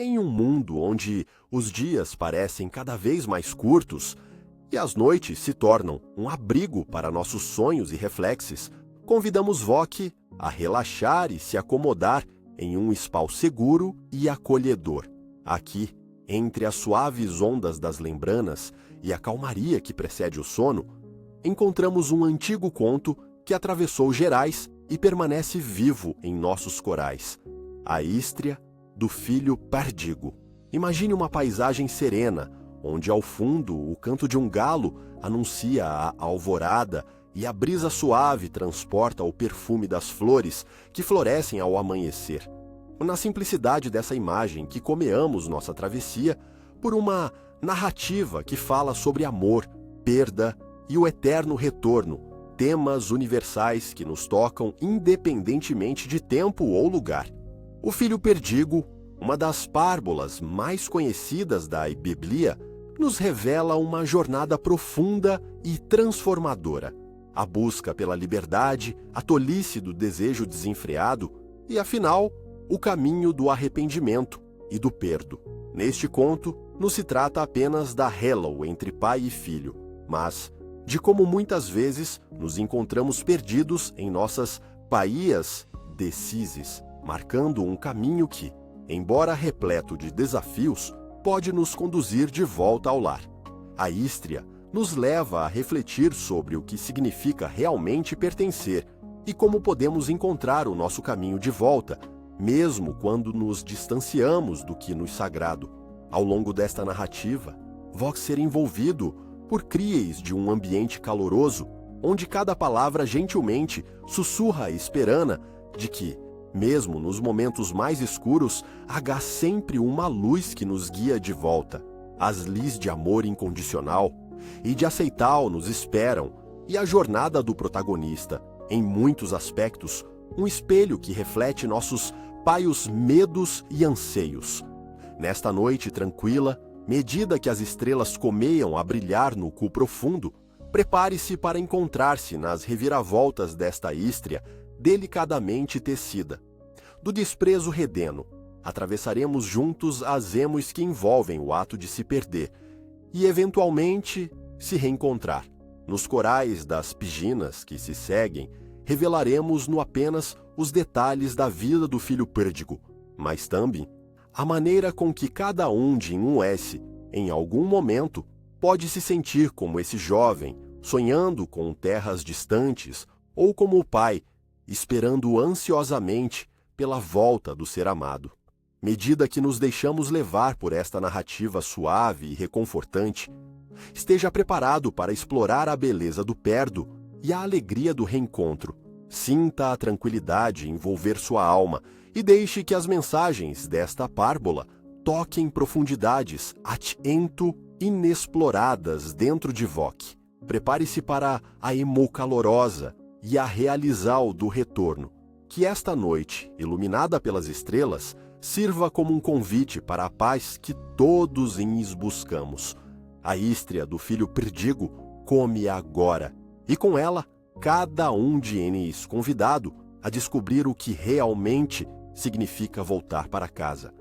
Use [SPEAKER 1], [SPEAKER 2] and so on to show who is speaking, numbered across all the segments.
[SPEAKER 1] Em um mundo onde os dias parecem cada vez mais curtos e as noites se tornam um abrigo para nossos sonhos e reflexos, convidamos Voc a relaxar e se acomodar em um spa seguro e acolhedor. Aqui, entre as suaves ondas das lembranas e a calmaria que precede o sono, encontramos um antigo conto que atravessou Gerais e permanece vivo em nossos corais. A Ístria do Filho Perdigo. Imagine uma paisagem serena, onde ao fundo o canto de um galo anuncia a alvorada e a brisa suave transporta o perfume das flores que florescem ao amanhecer. Na simplicidade dessa imagem que comeamos nossa travessia por uma narrativa que fala sobre amor, perda e o eterno retorno, temas universais que nos tocam independentemente de tempo ou lugar. O Filho Perdigo, uma das párbolas mais conhecidas da Bíblia, nos revela uma jornada profunda e transformadora. A busca pela liberdade, a tolice do desejo desenfreado e, afinal, o caminho do arrependimento e do perdo. Neste conto, não se trata apenas da relação entre pai e filho, mas de como muitas vezes nos encontramos perdidos em nossas baías decises, marcando um caminho que, embora repleto de desafios, pode nos conduzir de volta ao lar. A Ístria nos leva a refletir sobre o que significa realmente pertencer e como podemos encontrar o nosso caminho de volta, mesmo quando nos distanciamos do que nos sagrado. Ao longo desta narrativa, Voc ser envolvido por crias de um ambiente caloroso, onde cada palavra gentilmente sussurra a esperança de que, mesmo nos momentos mais escuros, há sempre uma luz que nos guia de volta. As lis de amor incondicional e de aceitar nos esperam, e a jornada do protagonista, em muitos aspectos, um espelho que reflete nossos paios medos e anseios. Nesta noite tranquila, medida que as estrelas comeiam a brilhar no cu profundo, prepare-se para encontrar-se nas reviravoltas desta Ístria delicadamente tecida. Do desprezo redeno, atravessaremos juntos as emos que envolvem o ato de se perder e, eventualmente, se reencontrar. Nos corais das piginas que se seguem, revelaremos no apenas os detalhes da vida do filho pérdigo, mas também a maneira com que cada um de S, em algum momento, pode se sentir como esse jovem, sonhando com terras distantes, ou como o pai, esperando ansiosamente pela volta do ser amado. Medida que nos deixamos levar por esta narrativa suave e reconfortante, esteja preparado para explorar a beleza do perdo e a alegria do reencontro. Sinta a tranquilidade envolver sua alma e deixe que as mensagens desta párbola toquem profundidades atento inexploradas dentro de Voc. Prepare-se para a emo calorosa e a realizar do retorno. Que esta noite, iluminada pelas estrelas, sirva como um convite para a paz que todos buscamos. A Ístria do Filho Perdigo come agora, e com ela, cada um de nós convidado a descobrir o que realmente significa voltar para casa.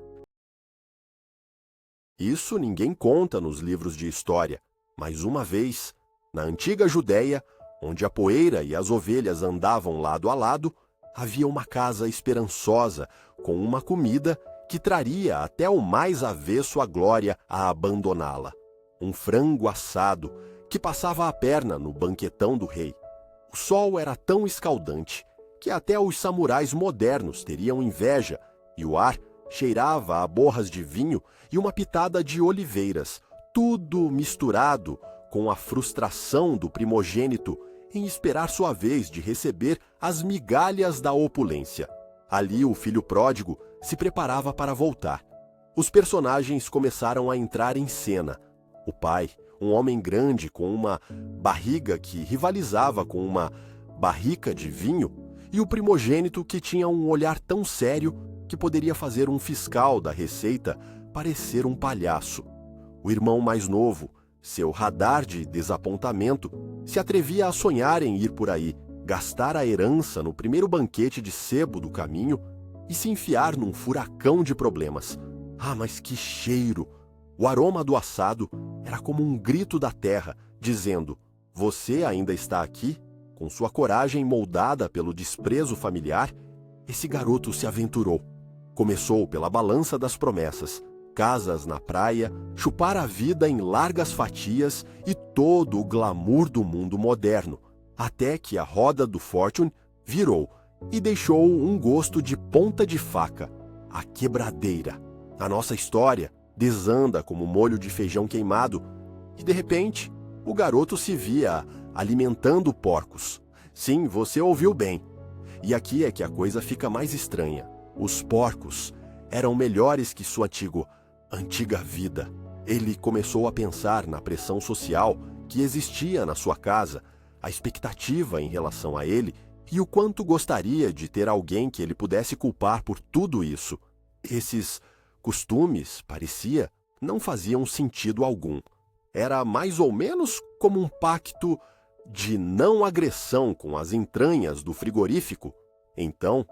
[SPEAKER 1] Isso ninguém conta nos livros de história, mas uma vez, na antiga Judéia, onde a poeira e as ovelhas andavam lado a lado, havia uma casa esperançosa com uma comida que traria até o mais avesso a glória a abandoná-la. Um frango assado que passava a perna no banquetão do rei. O sol era tão escaldante que até os samurais modernos teriam inveja, e o ar cheirava a borras de vinho e uma pitada de oliveiras, tudo misturado com a frustração do primogênito em esperar sua vez de receber as migalhas da opulência. Ali o filho pródigo se preparava para voltar. Os personagens começaram a entrar em cena. O pai, um homem grande com uma barriga que rivalizava com uma barrica de vinho, e o primogênito que tinha um olhar tão sério que poderia fazer um fiscal da receita parecer um palhaço. O irmão mais novo, seu radar de desapontamento, se atrevia a sonhar em ir por aí, gastar a herança no primeiro banquete de sebo do caminho e se enfiar num furacão de problemas. Ah, mas que cheiro! O aroma do assado era como um grito da terra, dizendo: você ainda está aqui? Com sua coragem moldada pelo desprezo familiar, esse garoto se aventurou. Começou pela balança das promessas, casas na praia, chupar a vida em largas fatias e todo o glamour do mundo moderno, até que a roda do Fortune virou e deixou um gosto de ponta de faca, a quebradeira. A nossa história desanda como molho de feijão queimado e, de repente, o garoto se via alimentando porcos. Sim, você ouviu bem. E aqui é que a coisa fica mais estranha. Os porcos eram melhores que sua antiga vida. Ele começou a pensar na pressão social que existia na sua casa, a expectativa em relação a ele e o quanto gostaria de ter alguém que ele pudesse culpar por tudo isso. Esses costumes, parecia, não faziam sentido algum. Era mais ou menos como um pacto de não agressão com as entranhas do frigorífico. Então,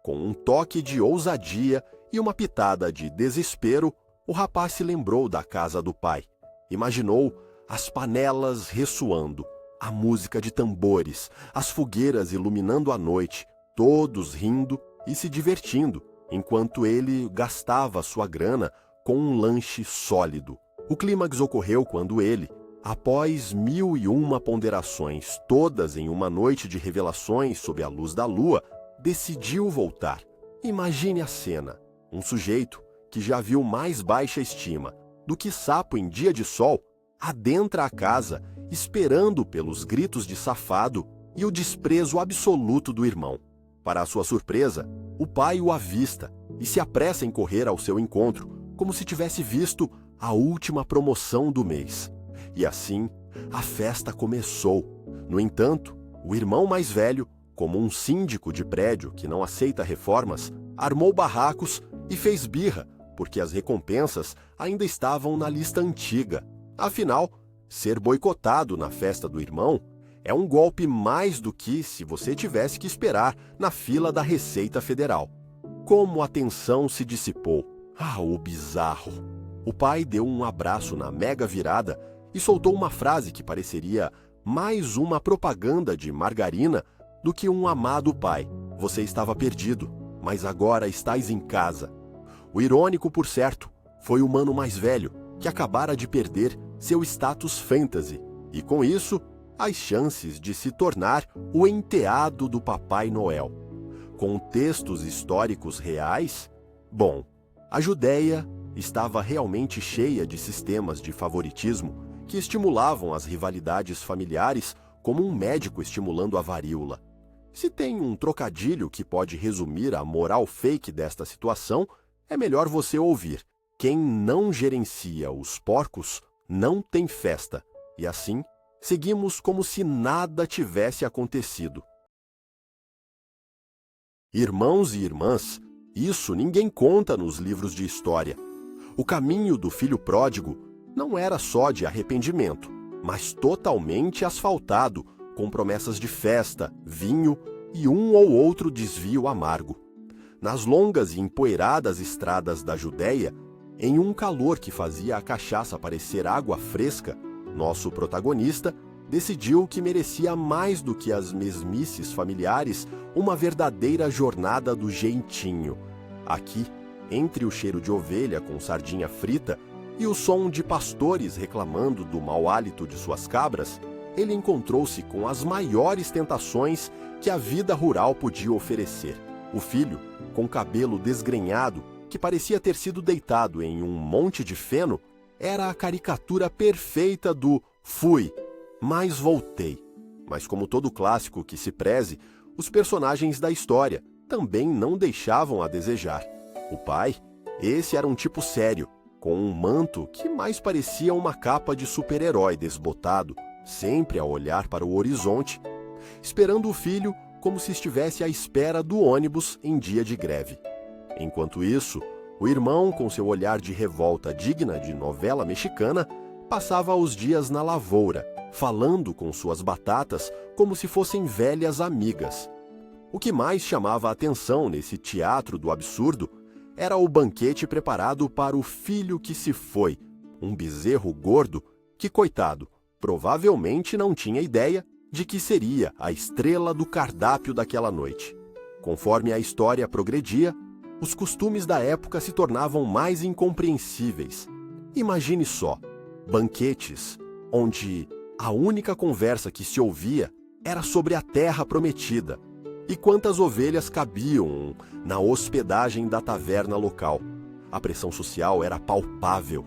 [SPEAKER 1] com um toque de ousadia e uma pitada de desespero, o rapaz se lembrou da casa do pai. Imaginou as panelas ressoando, a música de tambores, as fogueiras iluminando a noite, todos rindo e se divertindo, enquanto ele gastava sua grana com um lanche sólido. O clímax ocorreu quando ele, após 1001 ponderações, todas em uma noite de revelações sob a luz da lua, decidiu voltar. Imagine a cena. Um sujeito que já viu mais baixa estima do que sapo em dia de sol, adentra a casa esperando pelos gritos de safado e o desprezo absoluto do irmão. Para a sua surpresa, o pai o avista e se apressa em correr ao seu encontro, como se tivesse visto a última promoção do mês. E assim, a festa começou. No entanto, o irmão mais velho, como um síndico de prédio que não aceita reformas, armou barracos e fez birra, porque as recompensas ainda estavam na lista antiga. Afinal, ser boicotado na festa do irmão é um golpe mais do que se você tivesse que esperar na fila da Receita Federal. Como a tensão se dissipou. Ah, o bizarro! O pai deu um abraço na mega virada e soltou uma frase que pareceria mais uma propaganda de margarina do que um amado pai. Você estava perdido, mas agora estás em casa. O irônico, por certo, foi o mano mais velho, que acabara de perder seu status fantasy, e com isso, as chances de se tornar o enteado do Papai Noel. Contextos históricos reais? Bom, a Judéia estava realmente cheia de sistemas de favoritismo que estimulavam as rivalidades familiares como um médico estimulando a varíola. Se tem um trocadilho que pode resumir a moral fake desta situação, é melhor você ouvir. Quem não gerencia os porcos não tem festa. E assim, seguimos como se nada tivesse acontecido. Irmãos e irmãs, isso ninguém conta nos livros de história. O caminho do filho pródigo não era só de arrependimento, mas totalmente asfaltado, com promessas de festa, vinho e um ou outro desvio amargo. Nas longas e empoeiradas estradas da Judéia, em um calor que fazia a cachaça parecer água fresca, nosso protagonista decidiu que merecia mais do que as mesmices familiares uma verdadeira jornada do jeitinho. Aqui, entre o cheiro de ovelha com sardinha frita e o som de pastores reclamando do mau hálito de suas cabras, ele encontrou-se com as maiores tentações que a vida rural podia oferecer. O filho, com cabelo desgrenhado, que parecia ter sido deitado em um monte de feno, era a caricatura perfeita do fui, mas voltei. Mas como todo clássico que se preze, os personagens da história também não deixavam a desejar. O pai, esse era um tipo sério, com um manto que mais parecia uma capa de super-herói desbotado, sempre a olhar para o horizonte, esperando o filho como se estivesse à espera do ônibus em dia de greve. Enquanto isso, o irmão, com seu olhar de revolta digna de novela mexicana, passava os dias na lavoura, falando com suas batatas como se fossem velhas amigas. O que mais chamava a atenção nesse teatro do absurdo era o banquete preparado para o filho que se foi, um bezerro gordo que, coitado, provavelmente não tinha ideia de que seria a estrela do cardápio daquela noite. Conforme a história progredia, os costumes da época se tornavam mais incompreensíveis. Imagine só, banquetes onde a única conversa que se ouvia era sobre a terra prometida e quantas ovelhas cabiam na hospedagem da taverna local. A pressão social era palpável.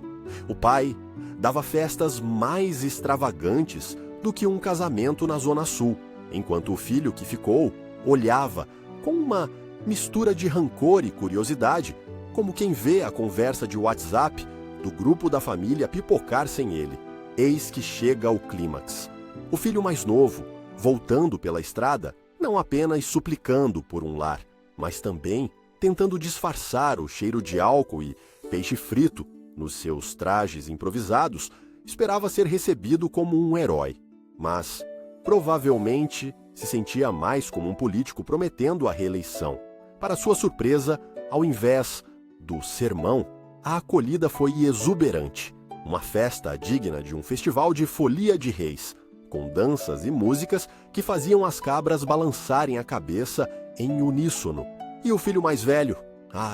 [SPEAKER 1] O pai dava festas mais extravagantes do que um casamento na Zona Sul, enquanto o filho que ficou olhava com uma mistura de rancor e curiosidade, como quem vê a conversa de WhatsApp do grupo da família pipocar sem ele. Eis que chega o clímax. O filho mais novo, voltando pela estrada, não apenas suplicando por um lar, mas também tentando disfarçar o cheiro de álcool e peixe frito nos seus trajes improvisados, esperava ser recebido como um herói. Mas, provavelmente, se sentia mais como um político prometendo a reeleição. Para sua surpresa, ao invés do sermão, a acolhida foi exuberante. Uma festa digna de um festival de folia de reis, com danças e músicas que faziam as cabras balançarem a cabeça em uníssono. E o filho mais velho?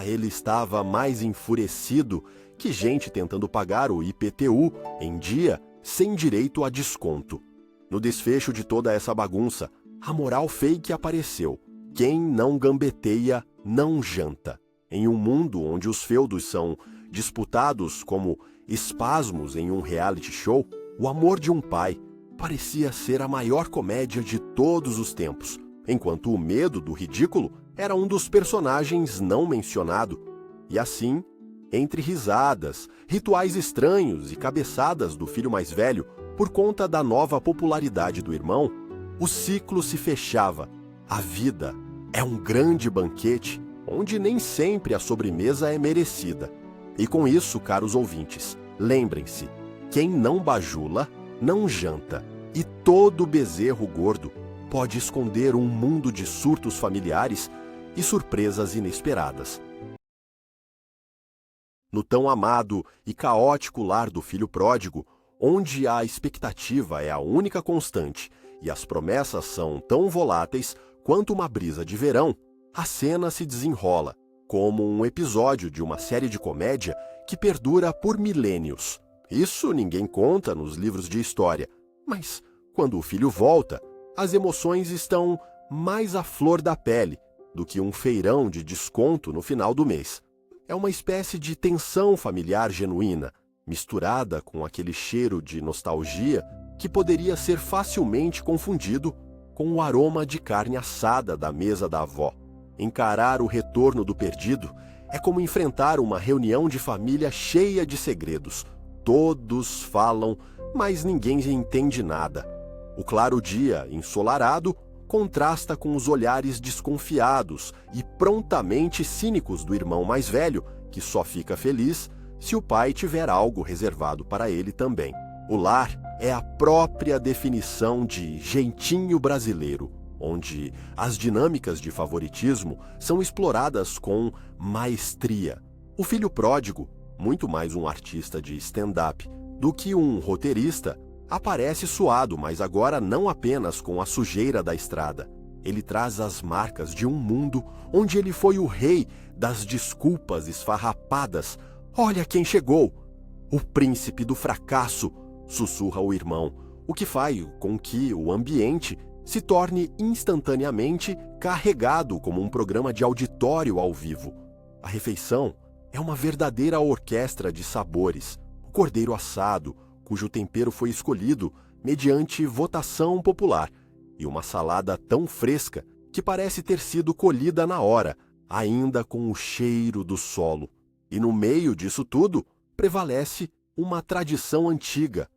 [SPEAKER 1] Ele estava mais enfurecido que gente tentando pagar o IPTU em dia sem direito a desconto. No desfecho de toda essa bagunça, a moral fake apareceu. Quem não gambeteia, não janta. Em um mundo onde os feudos são disputados como espasmos em um reality show, o amor de um pai parecia ser a maior comédia de todos os tempos, enquanto o medo do ridículo era um dos personagens não mencionado. E assim, entre risadas, rituais estranhos e cabeçadas do filho mais velho, por conta da nova popularidade do irmão, o ciclo se fechava. A vida é um grande banquete onde nem sempre a sobremesa é merecida. E com isso, caros ouvintes, lembrem-se, quem não bajula, não janta, e todo bezerro gordo pode esconder um mundo de surtos familiares e surpresas inesperadas. No tão amado e caótico lar do filho pródigo, onde a expectativa é a única constante e as promessas são tão voláteis quanto uma brisa de verão, a cena se desenrola como um episódio de uma série de comédia que perdura por milênios. Isso ninguém conta nos livros de história, mas quando o filho volta, as emoções estão mais à flor da pele do que um feirão de desconto no final do mês. É uma espécie de tensão familiar genuína, misturada com aquele cheiro de nostalgia que poderia ser facilmente confundido com o aroma de carne assada da mesa da avó. Encarar o retorno do perdido é como enfrentar uma reunião de família cheia de segredos. Todos falam, mas ninguém entende nada. O claro dia, ensolarado, contrasta com os olhares desconfiados e prontamente cínicos do irmão mais velho, que só fica feliz se o pai tiver algo reservado para ele também. O lar é a própria definição de jeitinho brasileiro, onde as dinâmicas de favoritismo são exploradas com maestria. O filho pródigo, muito mais um artista de stand-up do que um roteirista, aparece suado, mas agora não apenas com a sujeira da estrada. Ele traz as marcas de um mundo onde ele foi o rei das desculpas esfarrapadas. Olha quem chegou! O príncipe do fracasso, sussurra o irmão, o que faz com que o ambiente se torne instantaneamente carregado como um programa de auditório ao vivo. A refeição é uma verdadeira orquestra de sabores. O cordeiro assado, cujo tempero foi escolhido mediante votação popular, e uma salada tão fresca que parece ter sido colhida na hora, ainda com o cheiro do solo. E no meio disso tudo, prevalece uma tradição antiga.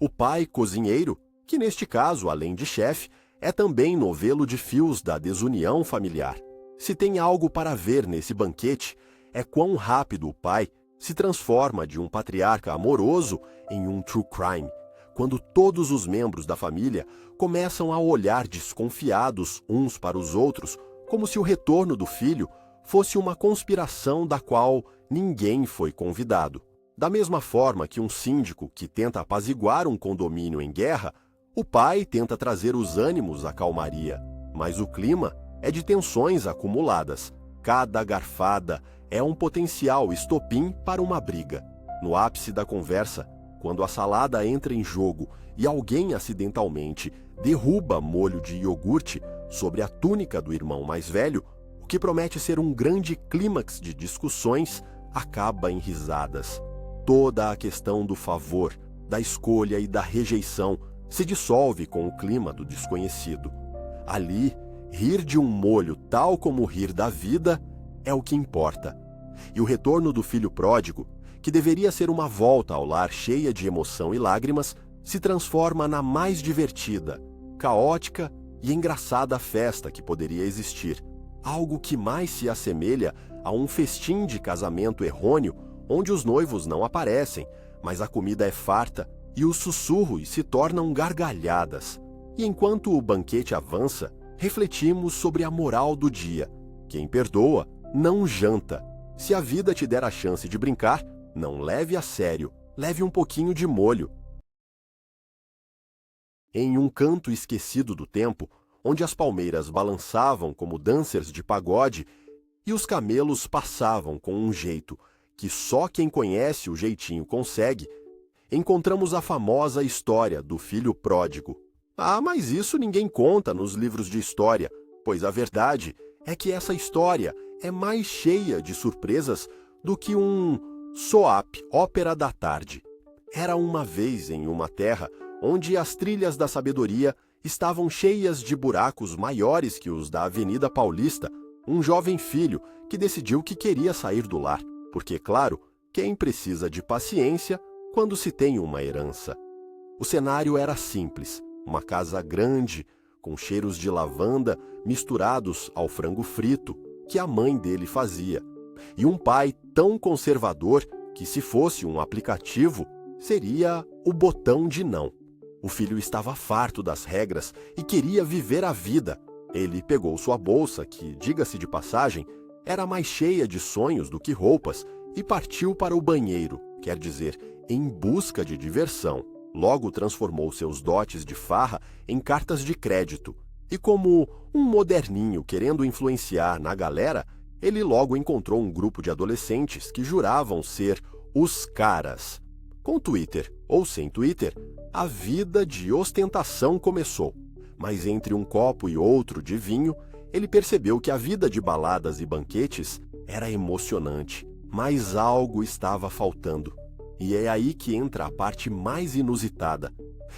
[SPEAKER 1] O pai cozinheiro, que neste caso, além de chefe, é também novelo de fios da desunião familiar. Se tem algo para ver nesse banquete, é quão rápido o pai se transforma de um patriarca amoroso em um true crime, quando todos os membros da família começam a olhar desconfiados uns para os outros, como se o retorno do filho fosse uma conspiração da qual ninguém foi convidado. Da mesma forma que um síndico que tenta apaziguar um condomínio em guerra, o pai tenta trazer os ânimos à calmaria, mas o clima é de tensões acumuladas. Cada garfada é um potencial estopim para uma briga. No ápice da conversa, quando a salada entra em jogo e alguém acidentalmente derruba molho de iogurte sobre a túnica do irmão mais velho, o que promete ser um grande clímax de discussões acaba em risadas. Toda a questão do favor, da escolha e da rejeição se dissolve com o clima do desconhecido. Ali, rir de um molho tal como rir da vida é o que importa. E o retorno do filho pródigo, que deveria ser uma volta ao lar cheia de emoção e lágrimas, se transforma na mais divertida, caótica e engraçada festa que poderia existir. Algo que mais se assemelha a um festim de casamento errôneo, onde os noivos não aparecem, mas a comida é farta e os sussurros se tornam gargalhadas. E enquanto o banquete avança, refletimos sobre a moral do dia. Quem perdoa, não janta. Se a vida te der a chance de brincar, não leve a sério, leve um pouquinho de molho. Em um canto esquecido do tempo, onde as palmeiras balançavam como dancers de pagode e os camelos passavam com um jeito que só quem conhece o jeitinho consegue, encontramos a famosa história do filho pródigo. Ah, mas isso ninguém conta nos livros de história, pois a verdade é que essa história é mais cheia de surpresas do que um soap, ópera da tarde. Era uma vez em uma terra onde as trilhas da sabedoria estavam cheias de buracos maiores que os da Avenida Paulista, um jovem filho que decidiu que queria sair do lar, porque, claro, quem precisa de paciência quando se tem uma herança? O cenário era simples, uma casa grande, com cheiros de lavanda misturados ao frango frito que a mãe dele fazia, e um pai tão conservador que, se fosse um aplicativo, seria o botão de não. O filho estava farto das regras e queria viver a vida. Ele pegou sua bolsa, que, diga-se de passagem, era mais cheia de sonhos do que roupas, e partiu para o banheiro, quer dizer, em busca de diversão. Logo transformou seus dotes de farra em cartas de crédito. E como um moderninho querendo influenciar na galera, ele logo encontrou um grupo de adolescentes que juravam ser os caras. Com Twitter ou sem Twitter, a vida de ostentação começou. Mas entre um copo e outro de vinho, ele percebeu que a vida de baladas e banquetes era emocionante, mas algo estava faltando. E é aí que entra a parte mais inusitada.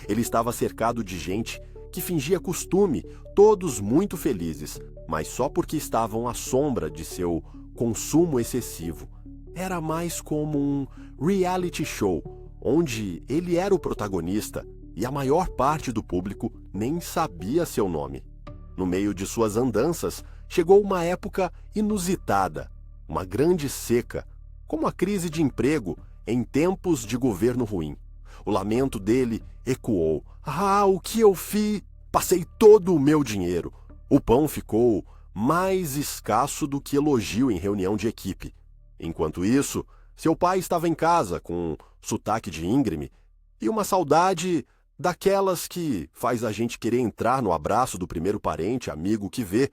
[SPEAKER 1] Ele estava cercado de gente que fingia costume, todos muito felizes, mas só porque estavam à sombra de seu consumo excessivo. Era mais como um reality show, onde ele era o protagonista e a maior parte do público nem sabia seu nome. No meio de suas andanças, chegou uma época inusitada, uma grande seca, como a crise de emprego em tempos de governo ruim. O lamento dele ecoou. Ah, o que eu fiz? Passei todo o meu dinheiro. O pão ficou mais escasso do que elogio em reunião de equipe. Enquanto isso, seu pai estava em casa com sotaque de íngreme e uma saudade daquelas que faz a gente querer entrar no abraço do primeiro parente, amigo que vê.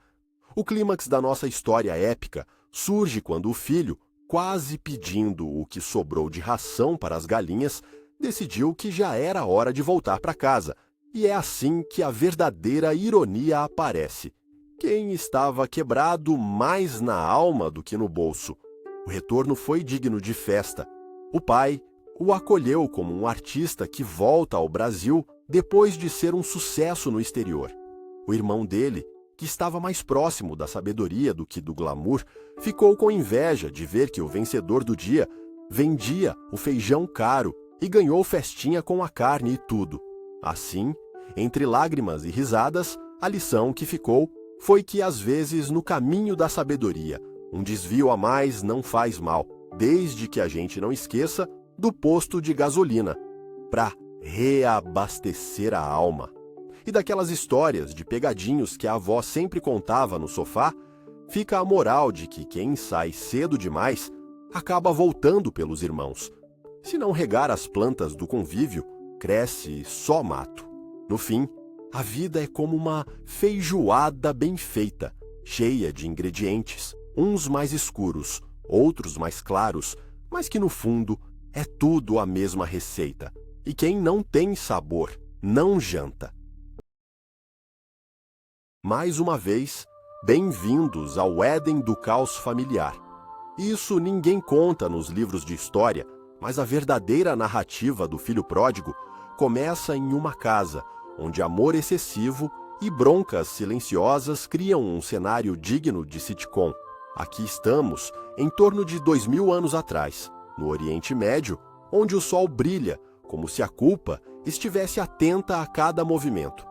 [SPEAKER 1] O clímax da nossa história épica surge quando o filho, quase pedindo o que sobrou de ração para as galinhas, decidiu que já era hora de voltar para casa. E é assim que a verdadeira ironia aparece. Quem estava quebrado mais na alma do que no bolso? O retorno foi digno de festa. O pai o acolheu como um artista que volta ao Brasil depois de ser um sucesso no exterior. O irmão dele, que estava mais próximo da sabedoria do que do glamour, ficou com inveja de ver que o vencedor do dia vendia o feijão caro e ganhou festinha com a carne e tudo. Assim, entre lágrimas e risadas, a lição que ficou foi que, às vezes, no caminho da sabedoria, um desvio a mais não faz mal, desde que a gente não esqueça do posto de gasolina, para reabastecer a alma. E daquelas histórias de pegadinhos que a avó sempre contava no sofá, fica a moral de que quem sai cedo demais acaba voltando pelos irmãos. Se não regar as plantas do convívio, cresce só mato. No fim, a vida é como uma feijoada bem feita, cheia de ingredientes, uns mais escuros, outros mais claros, mas que no fundo é tudo a mesma receita. E quem não tem sabor, não janta. Mais uma vez, bem-vindos ao Éden do caos familiar. Isso ninguém conta nos livros de história, mas a verdadeira narrativa do filho pródigo começa em uma casa, onde amor excessivo e broncas silenciosas criam um cenário digno de sitcom. Aqui estamos, em torno de 2000 anos atrás, no Oriente Médio, onde o sol brilha, como se a culpa estivesse atenta a cada movimento.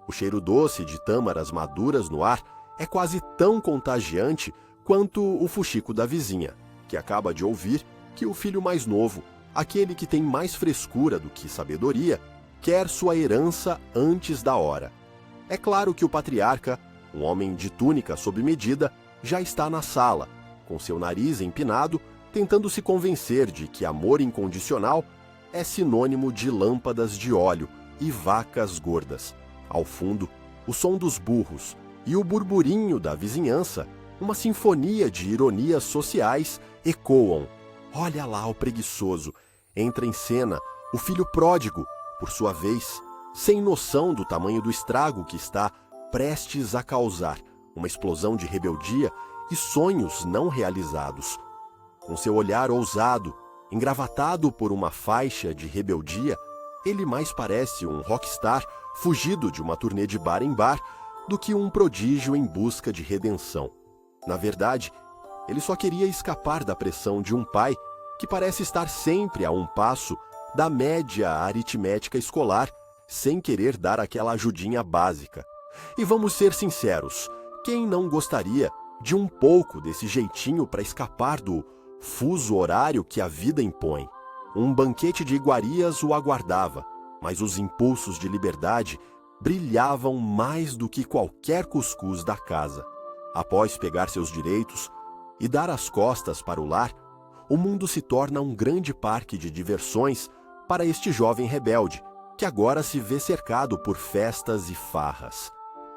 [SPEAKER 1] O cheiro doce de tâmaras maduras no ar é quase tão contagiante quanto o fuxico da vizinha, que acaba de ouvir que o filho mais novo, aquele que tem mais frescura do que sabedoria, quer sua herança antes da hora. É claro que o patriarca, um homem de túnica sob medida, já está na sala, com seu nariz empinado, tentando se convencer de que amor incondicional é sinônimo de lâmpadas de óleo e vacas gordas. Ao fundo, o som dos burros e o burburinho da vizinhança, uma sinfonia de ironias sociais, ecoam. Olha lá o preguiçoso. Entra em cena o filho pródigo, por sua vez, sem noção do tamanho do estrago que está prestes a causar, uma explosão de rebeldia e sonhos não realizados. Com seu olhar ousado, engravatado por uma faixa de rebeldia, ele mais parece um rockstar fugido de uma turnê de bar em bar do que um prodígio em busca de redenção. Na verdade, ele só queria escapar da pressão de um pai que parece estar sempre a um passo da média aritmética escolar, sem querer dar aquela ajudinha básica. E vamos ser sinceros, quem não gostaria de um pouco desse jeitinho para escapar do fuso horário que a vida impõe? Um banquete de iguarias o aguardava, mas os impulsos de liberdade brilhavam mais do que qualquer cuscuz da casa. Após pegar seus direitos e dar as costas para o lar, o mundo se torna um grande parque de diversões para este jovem rebelde, que agora se vê cercado por festas e farras.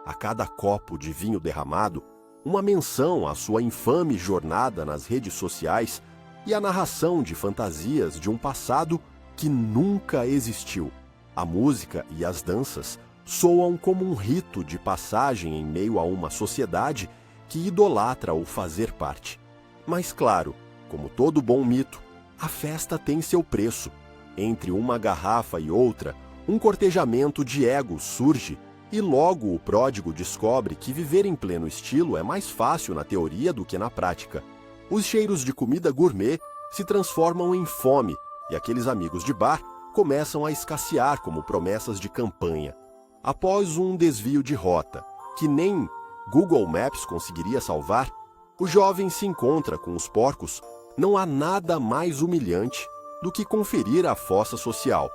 [SPEAKER 1] A cada copo de vinho derramado, uma menção à sua infame jornada nas redes sociais e a narração de fantasias de um passado que nunca existiu. A música e as danças soam como um rito de passagem em meio a uma sociedade que idolatra o fazer parte. Mas claro, como todo bom mito, a festa tem seu preço. Entre uma garrafa e outra, um cortejamento de egos surge e logo o pródigo descobre que viver em pleno estilo é mais fácil na teoria do que na prática. Os cheiros de comida gourmet se transformam em fome e aqueles amigos de bar começam a escassear como promessas de campanha. Após um desvio de rota, que nem Google Maps conseguiria salvar, o jovem se encontra com os porcos. Não há nada mais humilhante do que conferir a fossa social.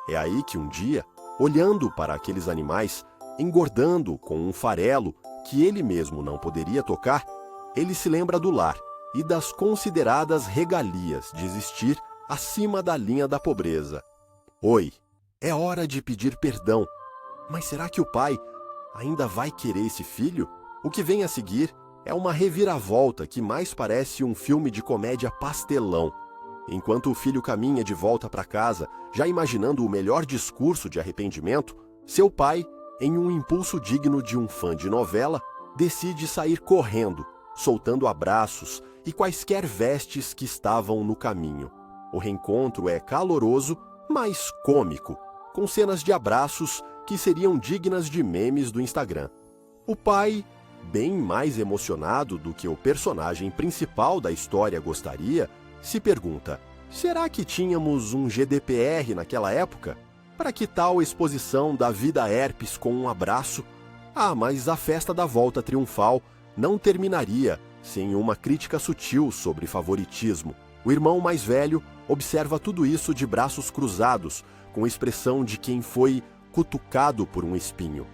[SPEAKER 1] É aí que um dia, olhando para aqueles animais, engordando com um farelo que ele mesmo não poderia tocar, ele se lembra do lar e das consideradas regalias de existir acima da linha da pobreza. Oi, é hora de pedir perdão. Mas será que o pai ainda vai querer esse filho? O que vem a seguir é uma reviravolta que mais parece um filme de comédia pastelão. Enquanto o filho caminha de volta para casa, já imaginando o melhor discurso de arrependimento, seu pai, em um impulso digno de um fã de novela, decide sair correndo, soltando abraços e quaisquer vestes que estavam no caminho. O reencontro é caloroso, mas cômico, com cenas de abraços que seriam dignas de memes do Instagram. O pai, bem mais emocionado do que o personagem principal da história gostaria, se pergunta: será que tínhamos um GDPR naquela época? Para que tal exposição da vida herpes com um abraço? Ah, mas a festa da volta triunfal não terminaria sem uma crítica sutil sobre favoritismo. O irmão mais velho observa tudo isso de braços cruzados, com expressão de quem foi cutucado por um espinho.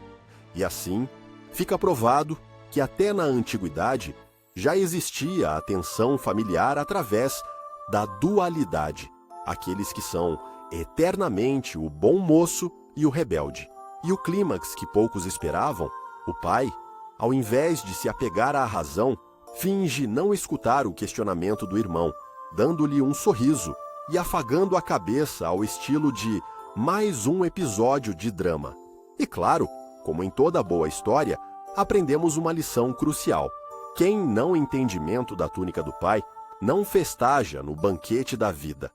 [SPEAKER 1] E assim, fica provado que até na antiguidade já existia a tensão familiar através da dualidade, aqueles que são eternamente o bom moço e o rebelde. E o clímax que poucos esperavam, o pai, ao invés de se apegar à razão, finge não escutar o questionamento do irmão, dando-lhe um sorriso e afagando a cabeça ao estilo de mais um episódio de drama. E claro, como em toda boa história, aprendemos uma lição crucial. Quem não entendimento da túnica do pai, não festeja no banquete da vida.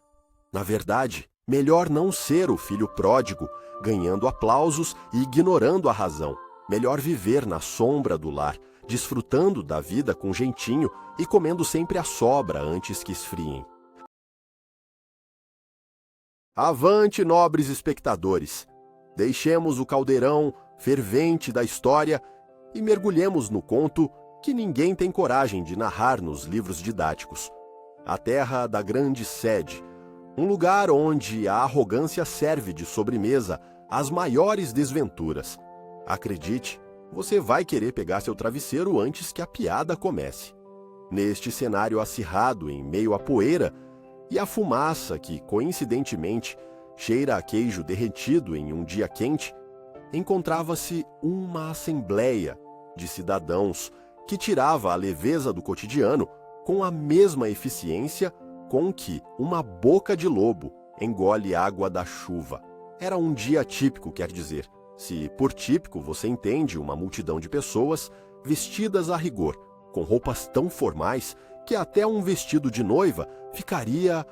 [SPEAKER 1] Na verdade, melhor não ser o filho pródigo, ganhando aplausos e ignorando a razão. Melhor viver na sombra do lar, desfrutando da vida com jeitinho e comendo sempre a sobra antes que esfriem. Avante, nobres espectadores! Deixemos o caldeirão fervente da história e mergulhemos no conto que ninguém tem coragem de narrar nos livros didáticos. A terra da grande sede, um lugar onde a arrogância serve de sobremesa às maiores desventuras. Acredite, você vai querer pegar seu travesseiro antes que a piada comece. Neste cenário acirrado em meio à poeira e à fumaça que, coincidentemente, cheira a queijo derretido em um dia quente, encontrava-se uma assembleia de cidadãos que tirava a leveza do cotidiano com a mesma eficiência com que uma boca de lobo engole água da chuva. Era um dia típico, quer dizer, se por típico você entende uma multidão de pessoas vestidas a rigor, com roupas tão formais que até um vestido de noiva ficaria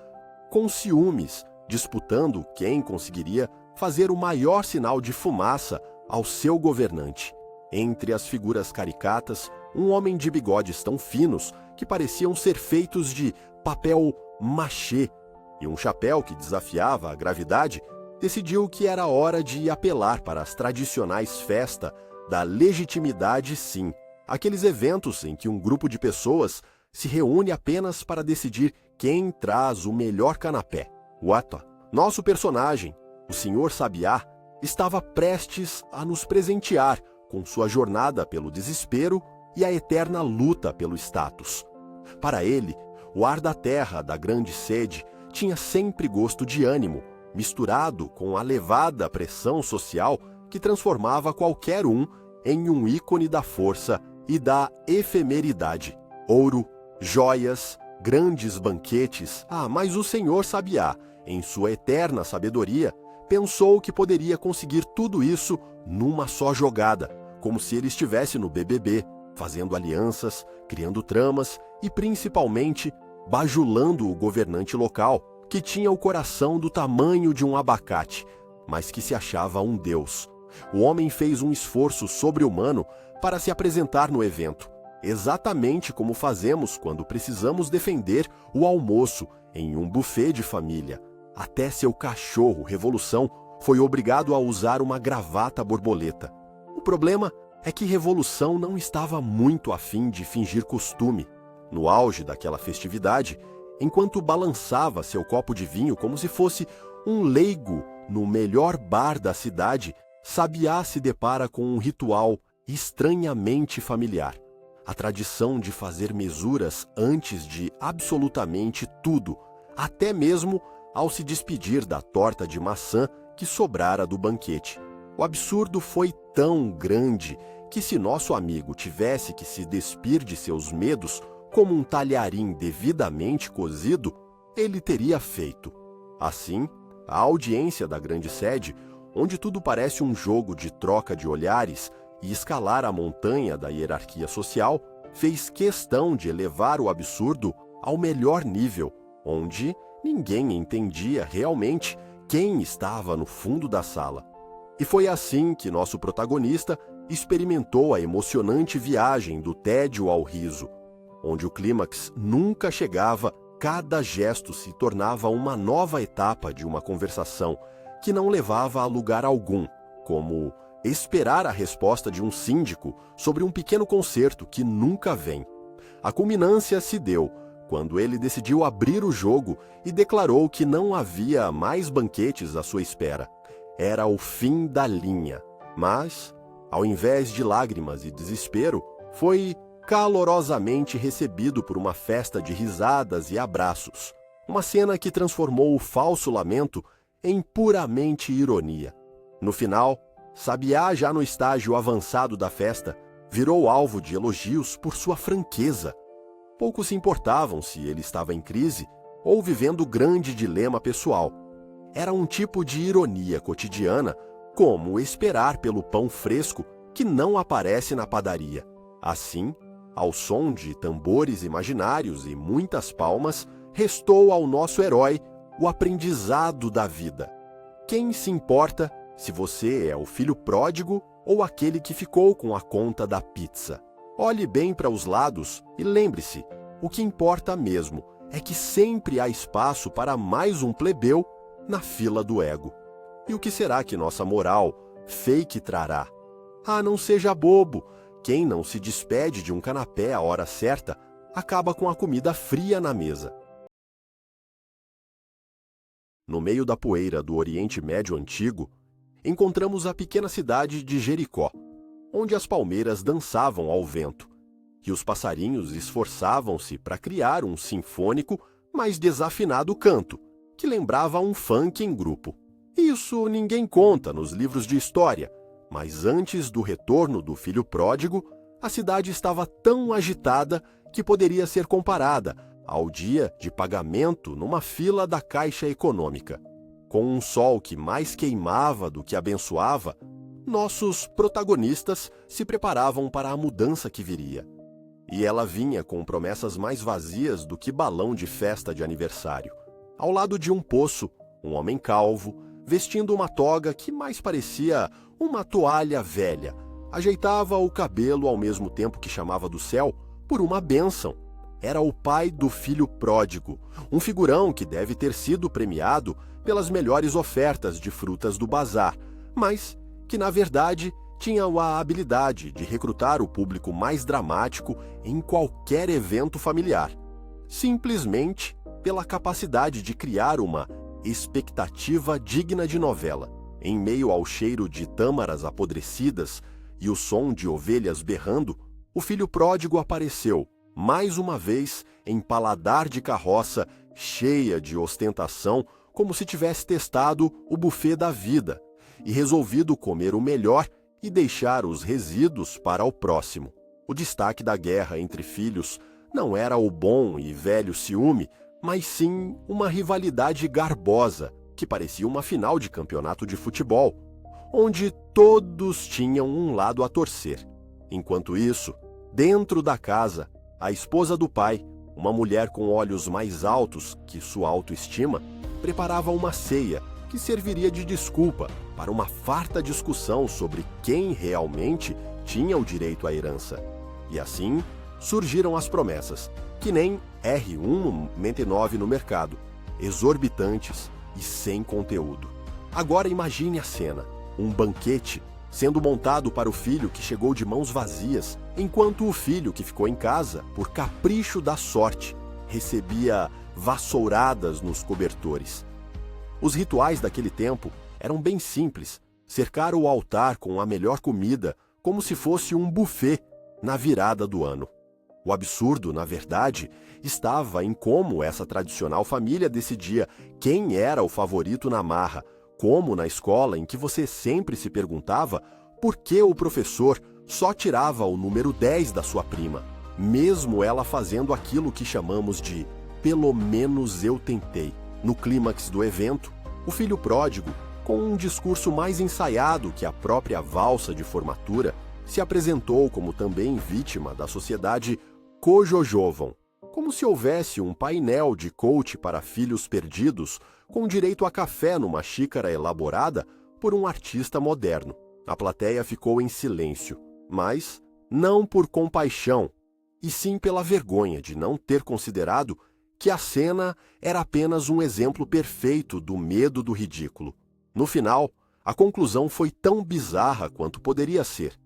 [SPEAKER 1] com ciúmes, disputando quem conseguiria fazer o maior sinal de fumaça ao seu governante. Entre as figuras caricatas, um homem de bigodes tão finos que pareciam ser feitos de papel machê e um chapéu que desafiava a gravidade, decidiu que era hora de apelar para as tradicionais festas da legitimidade, sim, aqueles eventos em que um grupo de pessoas se reúne apenas para decidir quem traz o melhor canapé. Wata, nosso personagem, o Sr. Sabiá, estava prestes a nos presentear com sua jornada pelo desespero e a eterna luta pelo status. Para ele, o ar da terra da grande sede tinha sempre gosto de ânimo, misturado com a elevada pressão social que transformava qualquer um em um ícone da força e da efemeridade. Ouro, joias, grandes banquetes. Mas o Senhor Sabiá, em sua eterna sabedoria, pensou que poderia conseguir tudo isso numa só jogada, como se ele estivesse no BBB, fazendo alianças, criando tramas e, principalmente, bajulando o governante local, que tinha o coração do tamanho de um abacate, mas que se achava um deus. O homem fez um esforço sobre-humano para se apresentar no evento, exatamente como fazemos quando precisamos defender o almoço em um buffet de família. Até seu cachorro, Revolução, foi obrigado a usar uma gravata borboleta. O problema é que Revolução não estava muito afim de fingir costume. No auge daquela festividade, enquanto balançava seu copo de vinho como se fosse um leigo no melhor bar da cidade, Sabiá se depara com um ritual estranhamente familiar. A tradição de fazer mesuras antes de absolutamente tudo, até mesmo ao se despedir da torta de maçã que sobrara do banquete. O absurdo foi tão grande que, se nosso amigo tivesse que se despir de seus medos como um talharim devidamente cozido, ele teria feito. Assim, a audiência da grande sede, onde tudo parece um jogo de troca de olhares e escalar a montanha da hierarquia social, fez questão de elevar o absurdo ao melhor nível, onde ninguém entendia realmente quem estava no fundo da sala. E foi assim que nosso protagonista experimentou a emocionante viagem do tédio ao riso, onde o clímax nunca chegava, cada gesto se tornava uma nova etapa de uma conversação que não levava a lugar algum, como esperar a resposta de um síndico sobre um pequeno concerto que nunca vem. A culminância se deu quando ele decidiu abrir o jogo e declarou que não havia mais banquetes à sua espera. Era o fim da linha. Mas, ao invés de lágrimas e desespero, foi calorosamente recebido por uma festa de risadas e abraços. Uma cena que transformou o falso lamento em puramente ironia. No final, Sabiá, já no estágio avançado da festa, virou alvo de elogios por sua franqueza. Poucos se importavam se ele estava em crise ou vivendo grande dilema pessoal. Era um tipo de ironia cotidiana, como esperar pelo pão fresco que não aparece na padaria. Assim, ao som de tambores imaginários e muitas palmas, restou ao nosso herói o aprendizado da vida. Quem se importa se você é o filho pródigo ou aquele que ficou com a conta da pizza? Olhe bem para os lados e lembre-se, o que importa mesmo é que sempre há espaço para mais um plebeu na fila do ego. E o que será que nossa moral fake trará? Ah, não seja bobo! Quem não se despede de um canapé à hora certa acaba com a comida fria na mesa. No meio da poeira do Oriente Médio Antigo, encontramos a pequena cidade de Jericó, onde as palmeiras dançavam ao vento, e os passarinhos esforçavam-se para criar um sinfônico, mas desafinado canto, que lembrava um funk em grupo. Isso ninguém conta nos livros de história, mas antes do retorno do filho pródigo, a cidade estava tão agitada que poderia ser comparada ao dia de pagamento numa fila da Caixa Econômica. Com um sol que mais queimava do que abençoava, nossos protagonistas se preparavam para a mudança que viria. E ela vinha com promessas mais vazias do que balão de festa de aniversário. Ao lado de um poço, um homem calvo, vestindo uma toga que mais parecia uma toalha velha, ajeitava o cabelo ao mesmo tempo que chamava do céu por uma bênção. Era o pai do filho pródigo, um figurão que deve ter sido premiado pelas melhores ofertas de frutas do bazar, mas que, na verdade, tinha a habilidade de recrutar o público mais dramático em qualquer evento familiar, simplesmente pela capacidade de criar uma expectativa digna de novela. Em meio ao cheiro de tâmaras apodrecidas e o som de ovelhas berrando, o filho pródigo apareceu, mais uma vez, em paladar de carroça, cheia de ostentação, como se tivesse testado o buffet da vida e resolvido comer o melhor e deixar os resíduos para o próximo. O destaque da guerra entre filhos não era o bom e velho ciúme, mas sim uma rivalidade garbosa, que parecia uma final de campeonato de futebol, onde todos tinham um lado a torcer. Enquanto isso, dentro da casa, a esposa do pai, uma mulher com olhos mais altos que sua autoestima, preparava uma ceia que serviria de desculpa para uma farta discussão sobre quem realmente tinha o direito à herança. E assim surgiram as promessas, que nem R$1,99 no mercado, exorbitantes e sem conteúdo. Agora imagine a cena, um banquete sendo montado para o filho que chegou de mãos vazias, enquanto o filho que ficou em casa, por capricho da sorte, recebia vassouradas nos cobertores. Os rituais daquele tempo eram bem simples, cercar o altar com a melhor comida, como se fosse um buffet na virada do ano. O absurdo, na verdade, estava em como essa tradicional família decidia quem era o favorito na marra, como na escola em que você sempre se perguntava por que o professor só tirava o número 10 da sua prima, mesmo ela fazendo aquilo que chamamos de "pelo menos eu tentei". No clímax do evento, o filho pródigo, com um discurso mais ensaiado que a própria valsa de formatura, se apresentou como também vítima da sociedade cojojovam, como se houvesse um painel de coach para filhos perdidos com direito a café numa xícara elaborada por um artista moderno. A plateia ficou em silêncio, mas não por compaixão, e sim pela vergonha de não ter considerado que a cena era apenas um exemplo perfeito do medo do ridículo. No final, a conclusão foi tão bizarra quanto poderia ser.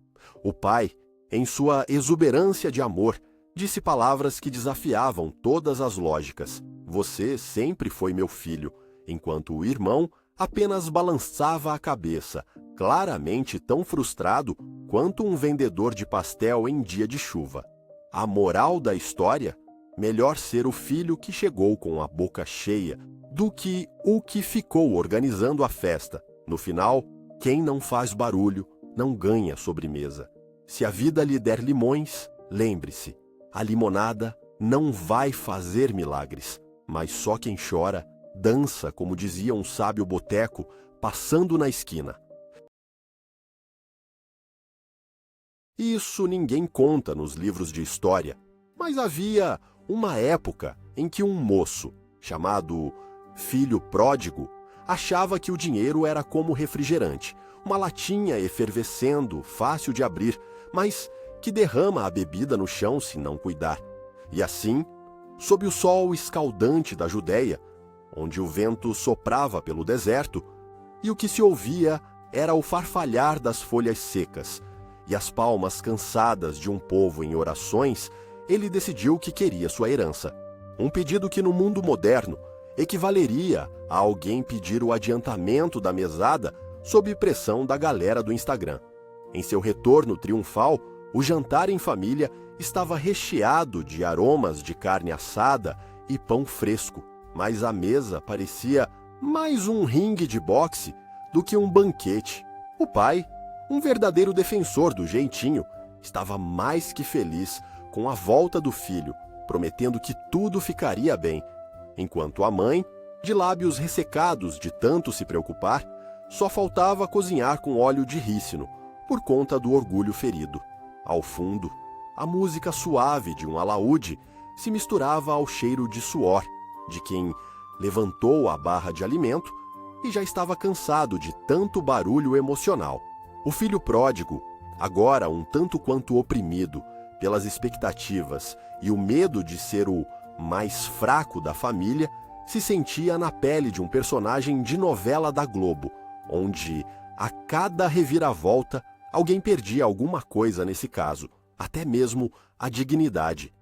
[SPEAKER 1] O pai, em sua exuberância de amor, disse palavras que desafiavam todas as lógicas. Você sempre foi meu filho, enquanto o irmão apenas balançava a cabeça, claramente tão frustrado quanto um vendedor de pastel em dia de chuva. A moral da história? Melhor ser o filho que chegou com a boca cheia do que o que ficou organizando a festa. No final, quem não faz barulho não ganha sobremesa. Se a vida lhe der limões, lembre-se, a limonada não vai fazer milagres, mas só quem chora dança, como dizia um sábio boteco, passando na esquina. Isso ninguém conta nos livros de história, mas havia uma época em que um moço, chamado Filho Pródigo, achava que o dinheiro era como refrigerante, uma latinha efervescendo, fácil de abrir, mas que derrama a bebida no chão se não cuidar. E assim, sob o sol escaldante da Judéia, onde o vento soprava pelo deserto, e o que se ouvia era o farfalhar das folhas secas e as palmas cansadas de um povo em orações, ele decidiu que queria sua herança. Um pedido que no mundo moderno equivaleria a alguém pedir o adiantamento da mesada sob pressão da galera do Instagram. Em seu retorno triunfal, o jantar em família estava recheado de aromas de carne assada e pão fresco, mas a mesa parecia mais um ringue de boxe do que um banquete. O pai, um verdadeiro defensor do jeitinho, estava mais que feliz com a volta do filho, prometendo que tudo ficaria bem, enquanto a mãe, de lábios ressecados de tanto se preocupar, só faltava cozinhar com óleo de rícino, por conta do orgulho ferido. Ao fundo, a música suave de um alaúde se misturava ao cheiro de suor de quem levantou a barra de alimento e já estava cansado de tanto barulho emocional. O filho pródigo, agora um tanto quanto oprimido pelas expectativas e o medo de ser o mais fraco da família, se sentia na pele de um personagem de novela da Globo, onde, a cada reviravolta, alguém perdia alguma coisa nesse caso, até mesmo a dignidade.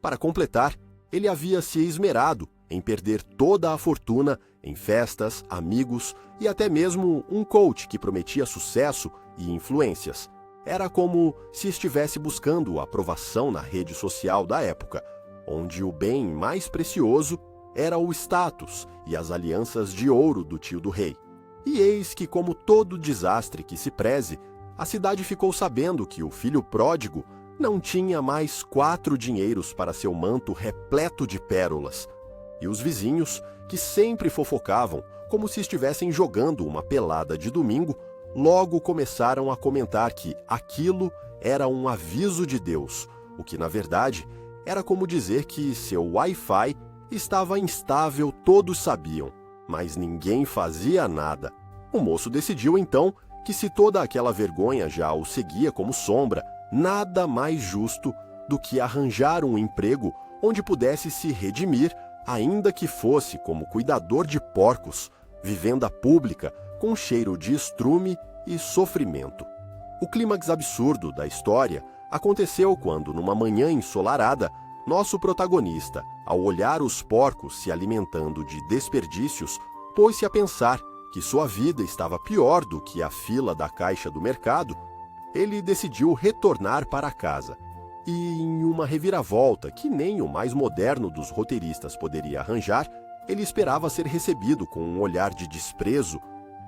[SPEAKER 1] Para completar, ele havia se esmerado em perder toda a fortuna em festas, amigos e até mesmo um coach que prometia sucesso e influências. Era como se estivesse buscando a aprovação na rede social da época, onde o bem mais precioso era o status e as alianças de ouro do tio do rei. E eis que, como todo desastre que se preze, a cidade ficou sabendo que o filho pródigo não tinha mais 4 dinheiros para seu manto repleto de pérolas. E os vizinhos, que sempre fofocavam como se estivessem jogando uma pelada de domingo, logo começaram a comentar que aquilo era um aviso de Deus, o que, na verdade, era como dizer que seu Wi-Fi estava instável, todos sabiam, mas ninguém fazia nada. O moço decidiu, então, que se toda aquela vergonha já o seguia como sombra, nada mais justo do que arranjar um emprego onde pudesse se redimir, ainda que fosse como cuidador de porcos, vivenda pública com cheiro de estrume e sofrimento. O clímax absurdo da história aconteceu quando, numa manhã ensolarada, nosso protagonista, ao olhar os porcos se alimentando de desperdícios, pôs-se a pensar que sua vida estava pior do que a fila da caixa do mercado. Ele decidiu retornar para casa. E, em uma reviravolta que nem o mais moderno dos roteiristas poderia arranjar, ele esperava ser recebido com um olhar de desprezo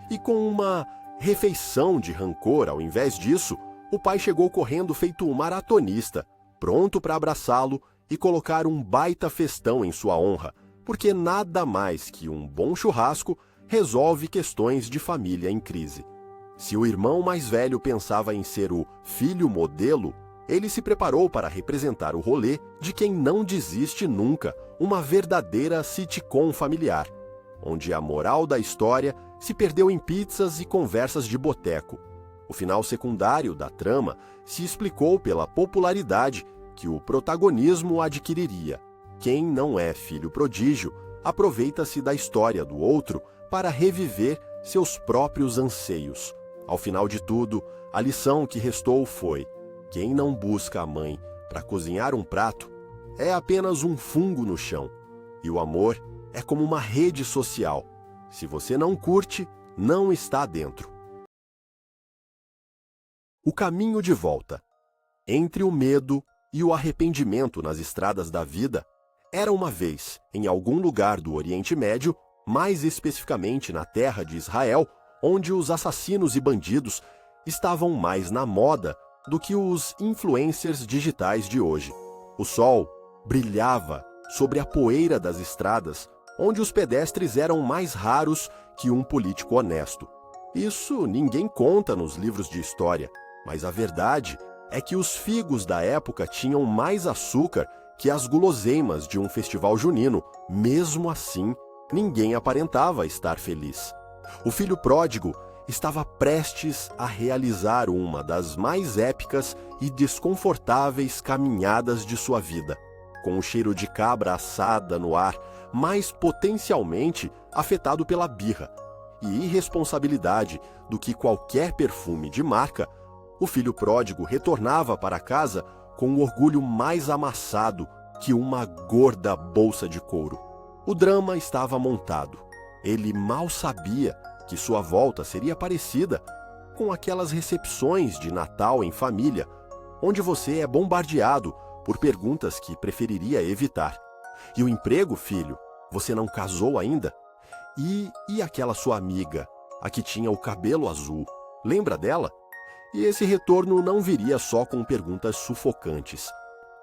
[SPEAKER 1] e com uma refeição de rancor. Ao invés disso, o pai chegou correndo feito um maratonista, pronto para abraçá-lo e colocar um baita festão em sua honra, porque nada mais que um bom churrasco resolve questões de família em crise. Se o irmão mais velho pensava em ser o filho modelo, ele se preparou para representar o rolê de quem não desiste nunca, uma verdadeira sitcom familiar, onde a moral da história se perdeu em pizzas e conversas de boteco. O final secundário da trama se explicou pela popularidade que o protagonismo adquiriria. Quem não é filho prodígio aproveita-se da história do outro para reviver seus próprios anseios. Ao final de tudo, a lição que restou foi: quem não busca a mãe para cozinhar um prato é apenas um fungo no chão. E o amor é como uma rede social. Se você não curte, não está dentro. O caminho de volta. Entre o medo e o arrependimento nas estradas da vida, era uma vez, em algum lugar do Oriente Médio, mais especificamente na terra de Israel, onde os assassinos e bandidos estavam mais na moda do que os influencers digitais de hoje. O sol brilhava sobre a poeira das estradas, onde os pedestres eram mais raros que um político honesto. Isso ninguém conta nos livros de história, mas a verdade é que os figos da época tinham mais açúcar que as guloseimas de um festival junino. Mesmo assim, ninguém aparentava estar feliz. O filho pródigo estava prestes a realizar uma das mais épicas e desconfortáveis caminhadas de sua vida, com o cheiro de cabra assada no ar, mais potencialmente afetado pela birra e irresponsabilidade do que qualquer perfume de marca. O filho pródigo retornava para casa com o orgulho mais amassado que uma gorda bolsa de couro. O drama estava montado. Ele mal sabia que sua volta seria parecida com aquelas recepções de Natal em família, onde você é bombardeado por perguntas que preferiria evitar. E o emprego, filho? Você não casou ainda? E aquela sua amiga, a que tinha o cabelo azul? Lembra dela? E esse retorno não viria só com perguntas sufocantes.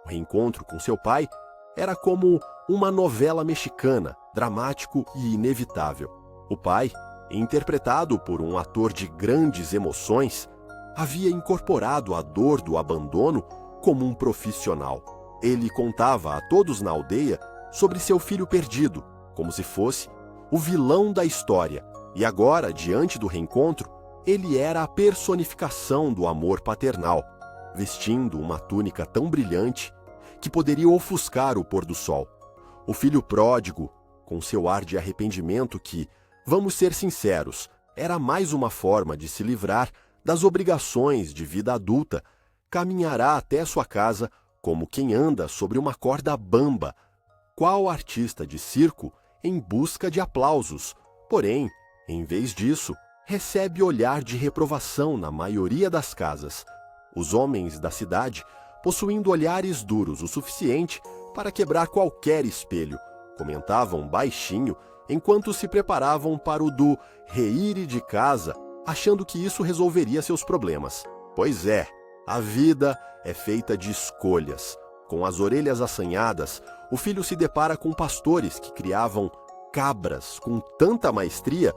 [SPEAKER 1] O reencontro com seu pai era como uma novela mexicana, dramático e inevitável. O pai, interpretado por um ator de grandes emoções, havia incorporado a dor do abandono como um profissional. Ele contava a todos na aldeia sobre seu filho perdido, como se fosse o vilão da história. E agora, diante do reencontro, ele era a personificação do amor paternal, vestindo uma túnica tão brilhante que poderia ofuscar o pôr do sol. O filho pródigo, com seu ar de arrependimento que, vamos ser sinceros, era mais uma forma de se livrar das obrigações de vida adulta, caminhará até sua casa como quem anda sobre uma corda bamba, qual artista de circo em busca de aplausos. Porém, em vez disso, recebe olhar de reprovação na maioria das casas. Os homens da cidade, possuindo olhares duros o suficiente para quebrar qualquer espelho, comentavam baixinho enquanto se preparavam para o do reire de casa, achando que isso resolveria seus problemas. Pois é, a vida é feita de escolhas. Com as orelhas assanhadas, o filho se depara com pastores que criavam cabras com tanta maestria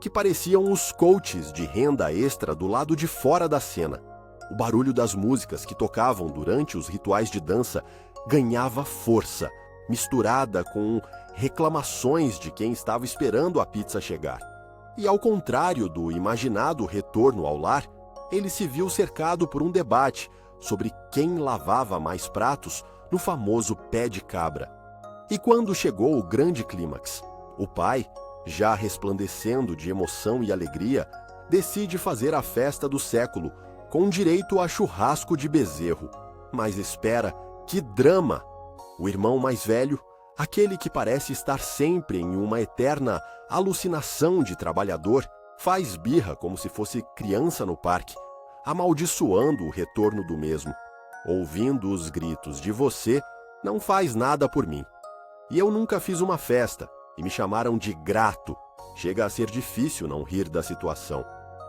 [SPEAKER 1] que pareciam os coaches de renda extra do lado de fora da cena. O barulho das músicas que tocavam durante os rituais de dança ganhava força, misturada com reclamações de quem estava esperando a pizza chegar. E ao contrário do imaginado retorno ao lar, ele se viu cercado por um debate sobre quem lavava mais pratos no famoso pé de cabra. E quando chegou o grande clímax, o pai, já resplandecendo de emoção e alegria, decide fazer a festa do século, com direito a churrasco de bezerro. Mas espera, que drama! O irmão mais velho, aquele que parece estar sempre em uma eterna alucinação de trabalhador, faz birra como se fosse criança no parque, amaldiçoando o retorno do mesmo. Ouvindo os gritos de você, não faz nada por mim. E eu nunca fiz uma festa, e me chamaram de grato. Chega a ser difícil não rir da situação.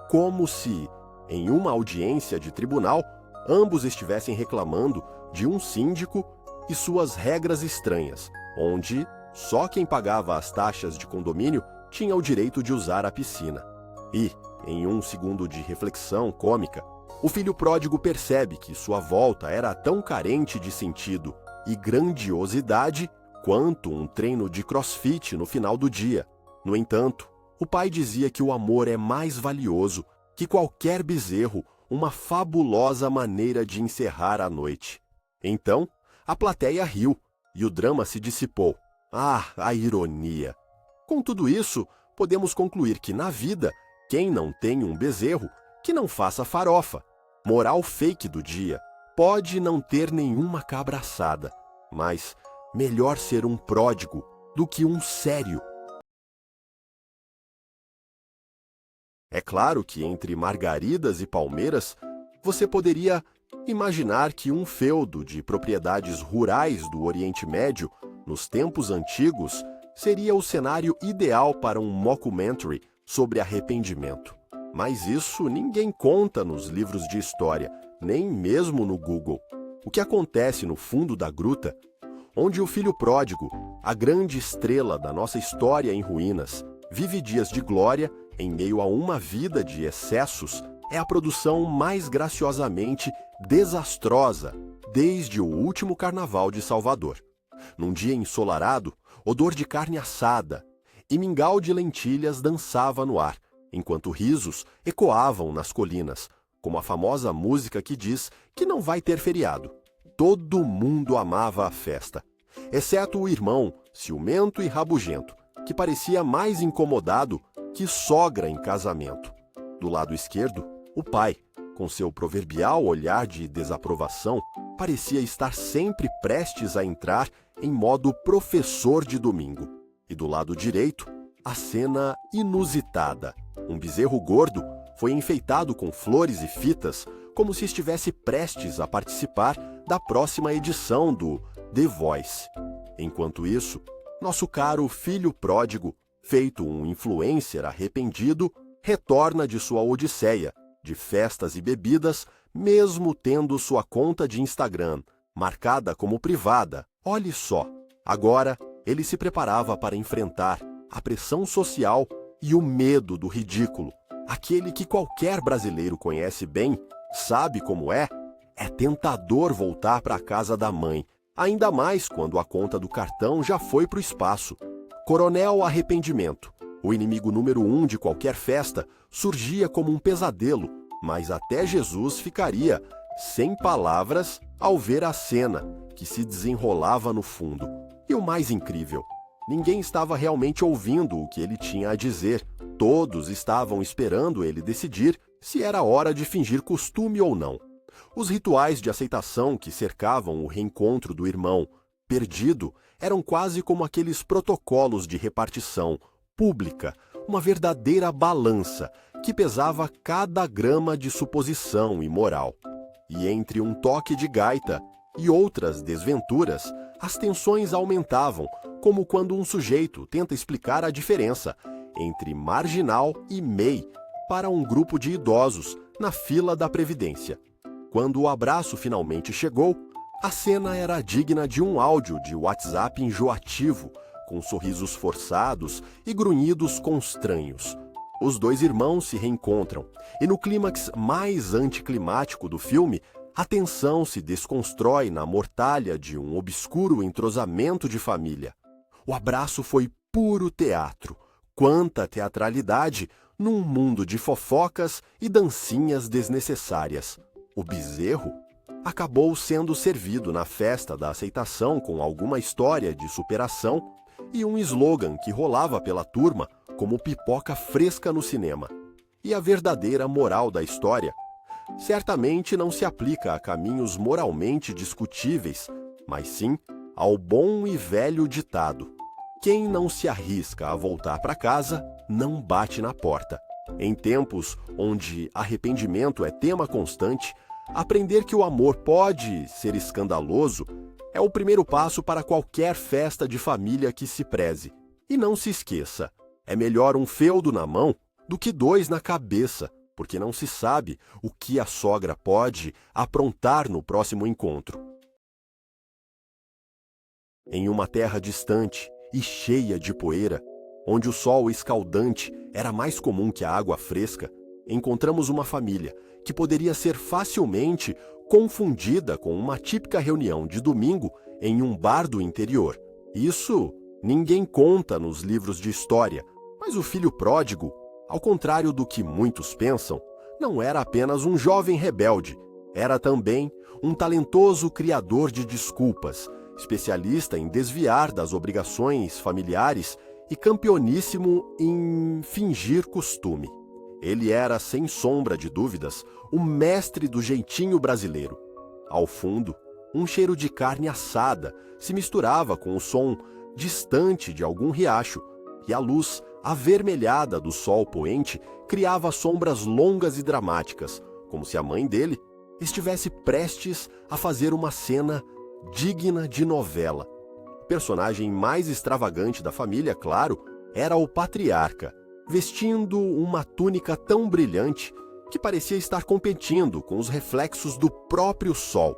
[SPEAKER 1] Como se, em uma audiência de tribunal, ambos estivessem reclamando de um síndico e suas regras estranhas, onde só quem pagava as taxas de condomínio tinha o direito de usar a piscina. E, em um segundo de reflexão cômica, o filho pródigo percebe que sua volta era tão carente de sentido e grandiosidade quanto um treino de crossfit no final do dia. No entanto, o pai dizia que o amor é mais valioso que qualquer bezerro, uma fabulosa maneira de encerrar a noite. Então, a plateia riu e o drama se dissipou. Ah, a ironia! Com tudo isso, podemos concluir que na vida, quem não tem um bezerro, que não faça farofa. Moral fake do dia: pode não ter nenhuma cabra assada, mas melhor ser um pródigo do que um sério. É claro que entre margaridas e palmeiras, você poderia Imaginar que um feudo de propriedades rurais do Oriente Médio, nos tempos antigos, seria o cenário ideal para um mockumentary sobre arrependimento. Mas isso ninguém conta nos livros de história, nem mesmo no Google. O que acontece no fundo da gruta, onde o filho pródigo, a grande estrela da nossa história em ruínas, vive dias de glória em meio a uma vida de excessos, é a produção mais graciosamente desastrosa desde o último Carnaval de Salvador. Num dia ensolarado, odor de carne assada e mingau de lentilhas dançava no ar, enquanto risos ecoavam nas colinas, como a famosa música que diz que não vai ter feriado. Todo mundo amava a festa, exceto o irmão, ciumento e rabugento, que parecia mais incomodado que sogra em casamento. Do lado esquerdo, o pai, com seu proverbial olhar de desaprovação, parecia estar sempre prestes a entrar em modo professor de domingo. E do lado direito, a cena inusitada. Um bezerro gordo foi enfeitado com flores e fitas, como se estivesse prestes a participar da próxima edição do The Voice. Enquanto isso, nosso caro filho pródigo, feito um influencer arrependido, retorna de sua odisseia de festas e bebidas, mesmo tendo sua conta de Instagram marcada como privada. Olhe só, agora ele se preparava para enfrentar a pressão social e o medo do ridículo. Aquele que qualquer brasileiro conhece bem, sabe como é? É tentador voltar para a casa da mãe, ainda mais quando a conta do cartão já foi para o espaço. Coronel Arrependimento, o inimigo número 1 de qualquer festa, surgia como um pesadelo, mas até Jesus ficaria sem palavras ao ver a cena que se desenrolava no fundo. E o mais incrível, ninguém estava realmente ouvindo o que ele tinha a dizer. Todos estavam esperando ele decidir se era hora de fingir costume ou não. Os rituais de aceitação que cercavam o reencontro do irmão perdido eram quase como aqueles protocolos de repartição pública, uma verdadeira balança que pesava cada grama de suposição e moral. E entre um toque de gaita e outras desventuras, as tensões aumentavam, como quando um sujeito tenta explicar a diferença entre marginal e MEI para um grupo de idosos na fila da Previdência. Quando o abraço finalmente chegou, a cena era digna de um áudio de WhatsApp enjoativo, com sorrisos forçados e grunhidos constranhos. Os dois irmãos se reencontram, e no clímax mais anticlimático do filme, a tensão se desconstrói na mortalha de um obscuro entrosamento de família. O abraço foi puro teatro. Quanta teatralidade num mundo de fofocas e dancinhas desnecessárias. O bezerro acabou sendo servido na festa da aceitação com alguma história de superação e um slogan que rolava pela turma como pipoca fresca no cinema. E a verdadeira moral da história certamente não se aplica a caminhos moralmente discutíveis, mas sim ao bom e velho ditado: quem não se arrisca a voltar para casa, não bate na porta. Em tempos onde arrependimento é tema constante, aprender que o amor pode ser escandaloso é o primeiro passo para qualquer festa de família que se preze. E não se esqueça, é melhor um feudo na mão do que dois na cabeça, porque não se sabe o que a sogra pode aprontar no próximo encontro. Em uma terra distante e cheia de poeira, onde o sol escaldante era mais comum que a água fresca, encontramos uma família que poderia ser facilmente confundida com uma típica reunião de domingo em um bar do interior. Isso ninguém conta nos livros de história, mas o filho pródigo, ao contrário do que muitos pensam, não era apenas um jovem rebelde, era também um talentoso criador de desculpas, especialista em desviar das obrigações familiares e campeoníssimo em fingir costume. Ele era, sem sombra de dúvidas, o mestre do jeitinho brasileiro. Ao fundo, um cheiro de carne assada se misturava com o som distante de algum riacho, e a luz avermelhada do sol poente criava sombras longas e dramáticas, como se a mãe dele estivesse prestes a fazer uma cena digna de novela. O personagem mais extravagante da família, claro, era o patriarca, vestindo uma túnica tão brilhante que parecia estar competindo com os reflexos do próprio sol.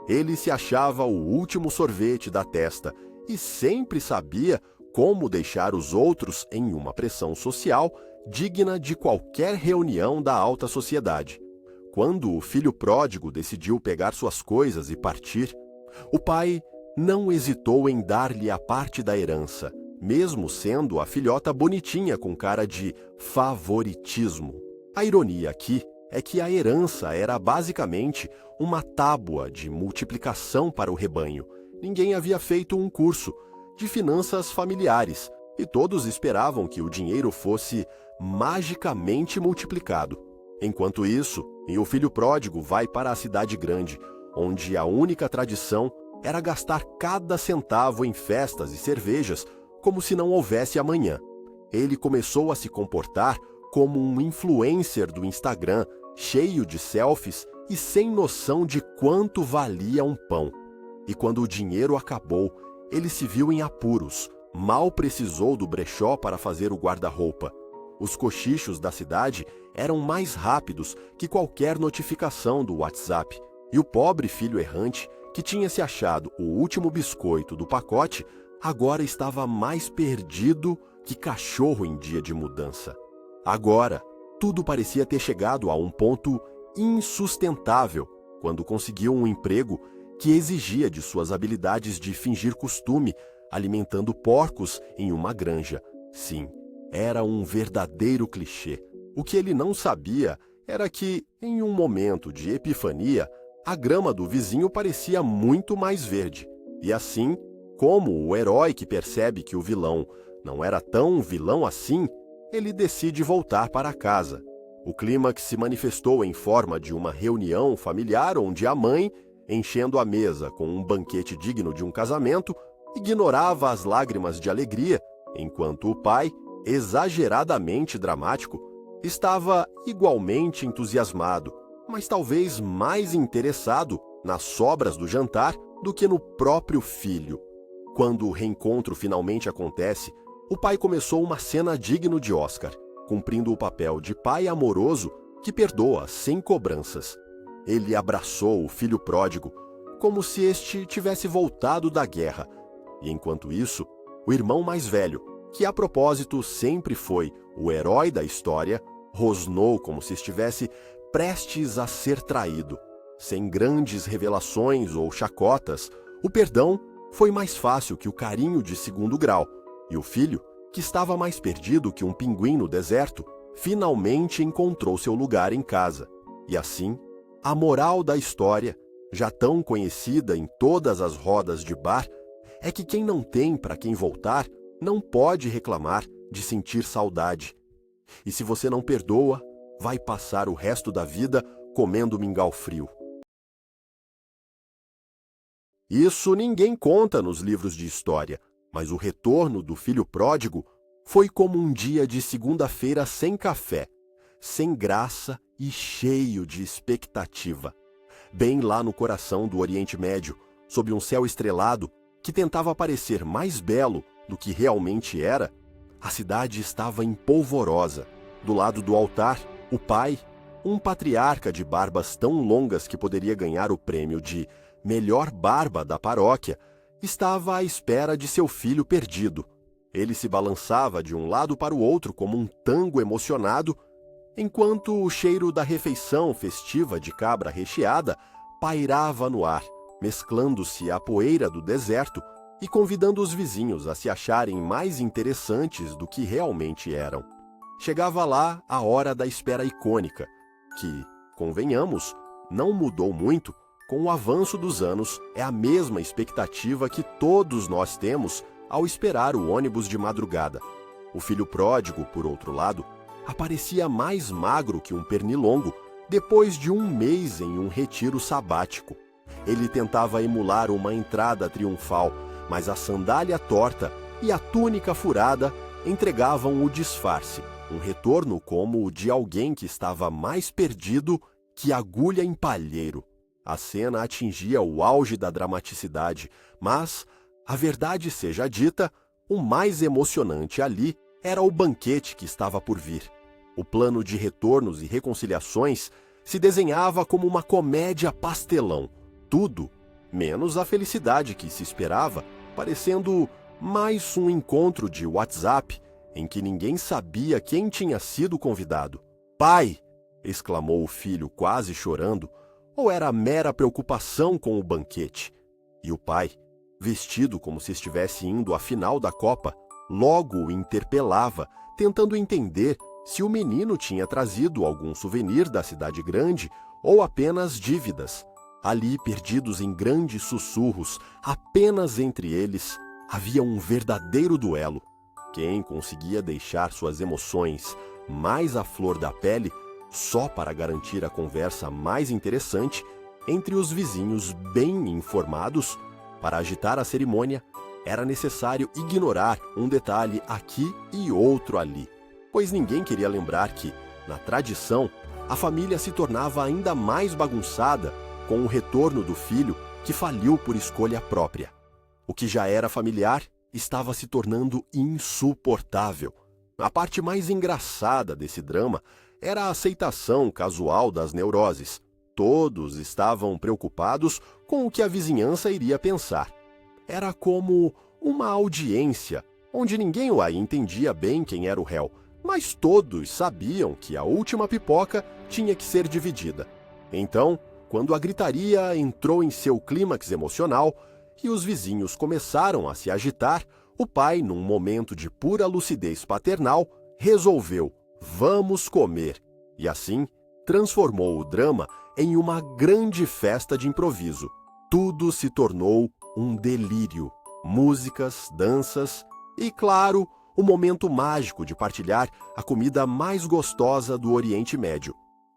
[SPEAKER 1] Ele se achava o último sorvete da testa e sempre sabia como deixar os outros em uma pressão social digna de qualquer reunião da alta sociedade. Quando o filho pródigo decidiu pegar suas coisas e partir, o pai não hesitou em dar-lhe a parte da herança, mesmo sendo a filhota bonitinha com cara de favoritismo. A ironia aqui é que a herança era basicamente uma tábua de multiplicação para o rebanho. Ninguém havia feito um curso de finanças familiares e todos esperavam que o dinheiro fosse magicamente multiplicado. Enquanto isso, o filho pródigo vai para a cidade grande, onde a única tradição era gastar cada centavo em festas e cervejas como se não houvesse amanhã. Ele começou a se comportar como um influencer do Instagram, cheio de selfies e sem noção de quanto valia um pão. E quando o dinheiro acabou, ele se viu em apuros. Mal precisou do brechó para fazer o guarda-roupa. Os cochichos da cidade eram mais rápidos que qualquer notificação do WhatsApp. E o pobre filho errante, que tinha se achado o último biscoito do pacote, agora estava mais perdido que cachorro em dia de mudança. Agora, tudo parecia ter chegado a um ponto insustentável quando conseguiu um emprego que exigia de suas habilidades de fingir costume, alimentando porcos em uma granja. Sim, era um verdadeiro clichê. O que ele não sabia era que, em um momento de epifania, a grama do vizinho parecia muito mais verde. E assim, como o herói que percebe que o vilão não era tão vilão assim, ele decide voltar para casa. O clímax se manifestou em forma de uma reunião familiar onde a mãe, enchendo a mesa com um banquete digno de um casamento, ignorava as lágrimas de alegria, enquanto o pai, exageradamente dramático, estava igualmente entusiasmado, mas talvez mais interessado nas sobras do jantar do que no próprio filho. Quando o reencontro finalmente acontece, o pai começou uma cena digna de Oscar, cumprindo o papel de pai amoroso que perdoa sem cobranças. Ele abraçou o filho pródigo, como se este tivesse voltado da guerra. E enquanto isso, o irmão mais velho, que a propósito sempre foi o herói da história, rosnou como se estivesse prestes a ser traído. Sem grandes revelações ou chacotas, o perdão foi mais fácil que o carinho de segundo grau, e o filho, que estava mais perdido que um pinguim no deserto, finalmente encontrou seu lugar em casa. E assim, a moral da história, já tão conhecida em todas as rodas de bar, é que quem não tem para quem voltar não pode reclamar de sentir saudade. E se você não perdoa, vai passar o resto da vida comendo mingau frio. Isso ninguém conta nos livros de história, mas o retorno do filho pródigo foi como um dia de segunda-feira sem café, sem graça e cheio de expectativa. Bem lá no coração do Oriente Médio, sob um céu estrelado que tentava parecer mais belo do que realmente era, a cidade estava empolvorosa. Do lado do altar, o pai, um patriarca de barbas tão longas que poderia ganhar o prêmio de melhor barba da paróquia, estava à espera de seu filho perdido. Ele se balançava de um lado para o outro como um tango emocionado, enquanto o cheiro da refeição festiva de cabra recheada pairava no ar, mesclando-se à poeira do deserto e convidando os vizinhos a se acharem mais interessantes do que realmente eram. Chegava lá a hora da espera icônica, que, convenhamos, não mudou muito. Com o avanço dos anos, é a mesma expectativa que todos nós temos ao esperar o ônibus de madrugada. O filho pródigo, por outro lado, aparecia mais magro que um pernilongo depois de um mês em um retiro sabático. Ele tentava emular uma entrada triunfal, mas a sandália torta e a túnica furada entregavam o disfarce, um retorno como o de alguém que estava mais perdido que agulha em palheiro. A cena atingia o auge da dramaticidade, mas, a verdade seja dita, o mais emocionante ali era o banquete que estava por vir. O plano de retornos e reconciliações se desenhava como uma comédia pastelão. Tudo, menos a felicidade que se esperava, parecendo mais um encontro de WhatsApp em que ninguém sabia quem tinha sido convidado. "Pai!" exclamou o filho quase chorando, ou era mera preocupação com o banquete? E o pai, vestido como se estivesse indo à final da Copa, logo o interpelava, tentando entender se o menino tinha trazido algum souvenir da cidade grande ou apenas dívidas. Ali, perdidos em grandes sussurros, apenas entre eles, havia um verdadeiro duelo. Quem conseguia deixar suas emoções mais à flor da pele, só para garantir a conversa mais interessante entre os vizinhos bem informados. Para agitar a cerimônia, era necessário ignorar um detalhe aqui e outro ali, pois ninguém queria lembrar que, na tradição, a família se tornava ainda mais bagunçada com o retorno do filho que faliu por escolha própria. O que já era familiar estava se tornando insuportável. A parte mais engraçada desse drama era a aceitação casual das neuroses. Todos estavam preocupados com o que a vizinhança iria pensar. Era como uma audiência, onde ninguém aí entendia bem quem era o réu, mas todos sabiam que a última pipoca tinha que ser dividida. Então, quando a gritaria entrou em seu clímax emocional e os vizinhos começaram a se agitar, o pai, num momento de pura lucidez paternal, resolveu: "Vamos comer", e assim transformou o drama em uma grande festa de improviso. Tudo se tornou um delírio. Músicas, danças e, claro, o momento mágico de partilhar a comida mais gostosa do Oriente Médio.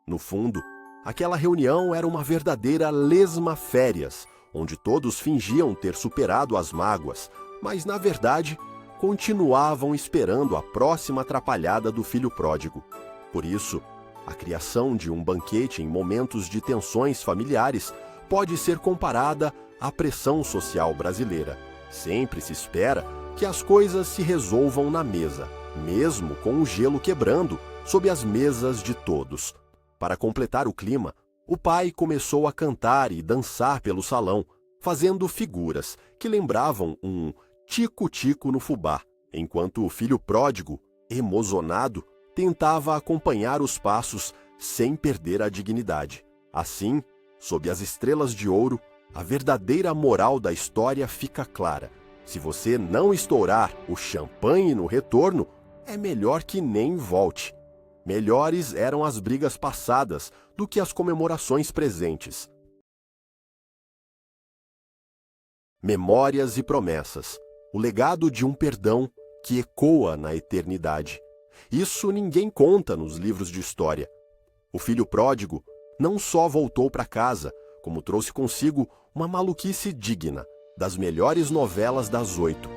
[SPEAKER 1] No fundo, aquela reunião era uma verdadeira lesma-férias, onde todos fingiam ter superado as mágoas, mas, na verdade, continuavam esperando a próxima atrapalhada do filho pródigo. Por isso, a criação de um banquete em momentos de tensões familiares pode ser comparada à pressão social brasileira. Sempre se espera que as coisas se resolvam na mesa, mesmo com o gelo quebrando sob as mesas de todos. Para completar o clima, o pai começou a cantar e dançar pelo salão, fazendo figuras que lembravam um tico-tico no fubá, enquanto o filho pródigo, emocionado, tentava acompanhar os passos sem perder a dignidade. Assim, sob as estrelas de ouro, a verdadeira moral da história fica clara. Se você não estourar o champanhe no retorno, é melhor que nem volte. Melhores eram as brigas passadas do que as comemorações presentes. Memórias e promessas. O legado de um perdão que ecoa na eternidade. Isso ninguém conta nos livros de história. O filho pródigo não só voltou para casa, como trouxe consigo uma maluquice digna das melhores novelas das 8.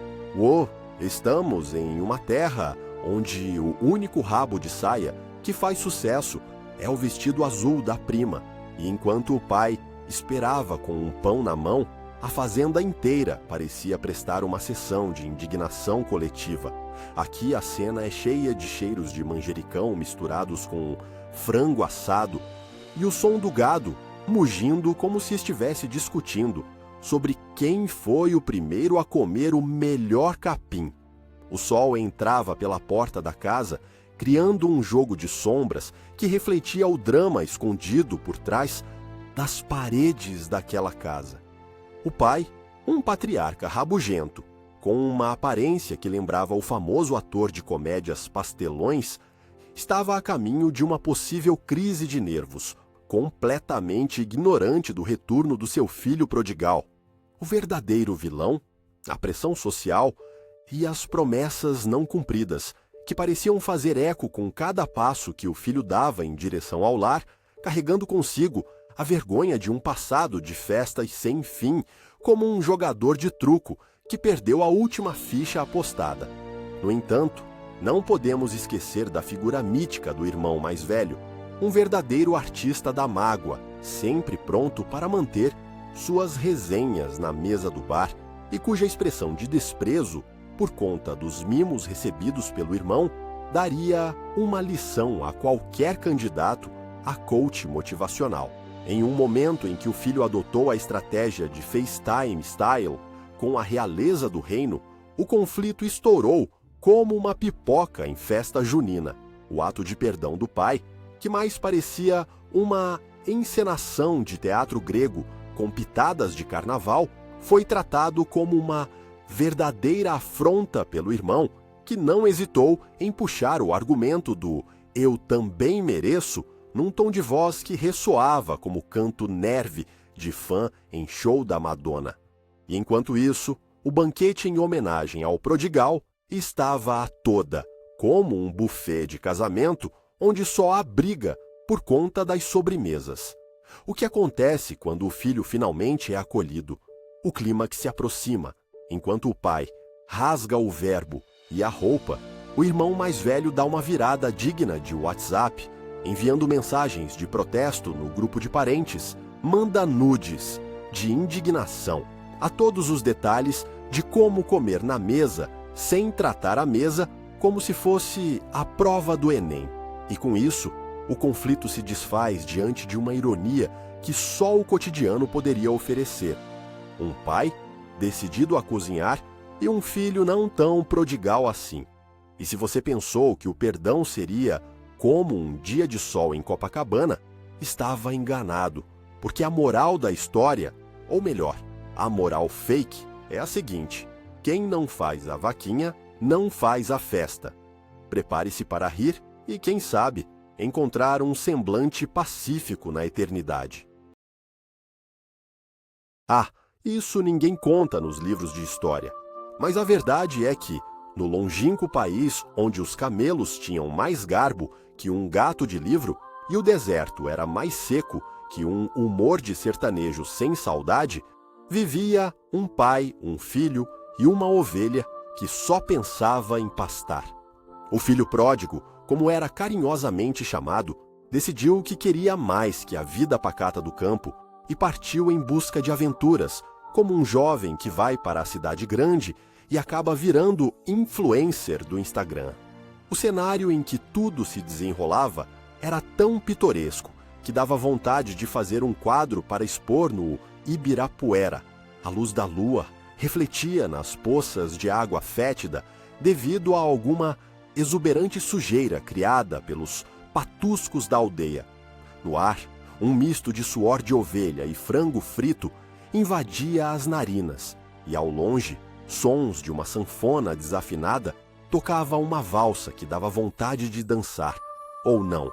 [SPEAKER 1] Estamos em uma terra onde o único rabo de saia que faz sucesso é o vestido azul da prima, e enquanto o pai esperava com um pão na mão, a fazenda inteira parecia prestar uma sessão de indignação coletiva. Aqui a cena é cheia de cheiros de manjericão misturados com frango assado e o som do gado mugindo como se estivesse discutindo sobre quem foi o primeiro a comer o melhor capim. O sol entrava pela porta da casa, criando um jogo de sombras que refletia o drama escondido por trás das paredes daquela casa. O pai, um patriarca rabugento, com uma aparência que lembrava o famoso ator de comédias pastelões, estava a caminho de uma possível crise de nervos, completamente ignorante do retorno do seu filho prodigal. O verdadeiro vilão, a pressão social e as promessas não cumpridas, que pareciam fazer eco com cada passo que o filho dava em direção ao lar, carregando consigo a vergonha de um passado de festas sem fim, como um jogador de truco que perdeu a última ficha apostada. No entanto, não podemos esquecer da figura mítica do irmão mais velho, um verdadeiro artista da mágoa, sempre pronto para manter suas resenhas na mesa do bar e cuja expressão de desprezo, por conta dos mimos recebidos pelo irmão, daria uma lição a qualquer candidato a coach motivacional. Em um momento em que o filho adotou a estratégia de FaceTime Style com a realeza do reino, o conflito estourou como uma pipoca em festa junina. O ato de perdão do pai, que mais parecia uma encenação de teatro grego com pitadas de carnaval, foi tratado como uma verdadeira afronta pelo irmão, que não hesitou em puxar o argumento do "eu também mereço" num tom de voz que ressoava como canto nerve de fã em show da Madonna. E enquanto isso, o banquete em homenagem ao prodigal estava a toda, como um buffet de casamento onde só há briga por conta das sobremesas. O que acontece quando o filho finalmente é acolhido? O clímax se aproxima. Enquanto o pai rasga o verbo e a roupa, o irmão mais velho dá uma virada digna de WhatsApp, enviando mensagens de protesto no grupo de parentes, manda nudes de indignação, a todos os detalhes de como comer na mesa sem tratar a mesa como se fosse a prova do Enem. E com isso, o conflito se desfaz diante de uma ironia que só o cotidiano poderia oferecer. Um pai decidido a cozinhar e um filho não tão prodigal assim. E se você pensou que o perdão seria como um dia de sol em Copacabana, estava enganado, porque a moral da história, ou melhor, a moral fake, é a seguinte: quem não faz a vaquinha, não faz a festa. Prepare-se para rir e, quem sabe, encontrar um semblante pacífico na eternidade. Ah, isso ninguém conta nos livros de história. Mas a verdade é que, no longínquo país onde os camelos tinham mais garbo que um gato de livro e o deserto era mais seco que um humor de sertanejo sem saudade, vivia um pai, um filho e uma ovelha que só pensava em pastar. O filho pródigo, como era carinhosamente chamado, decidiu que queria mais que a vida pacata do campo e partiu em busca de aventuras, como um jovem que vai para a cidade grande e acaba virando influencer do Instagram. O cenário em que tudo se desenrolava era tão pitoresco que dava vontade de fazer um quadro para expor no Ibirapuera. A luz da lua refletia nas poças de água fétida devido a alguma exuberante sujeira criada pelos patuscos da aldeia. No ar, um misto de suor de ovelha e frango frito invadia as narinas, e ao longe, sons de uma sanfona desafinada tocava uma valsa que dava vontade de dançar. Ou não.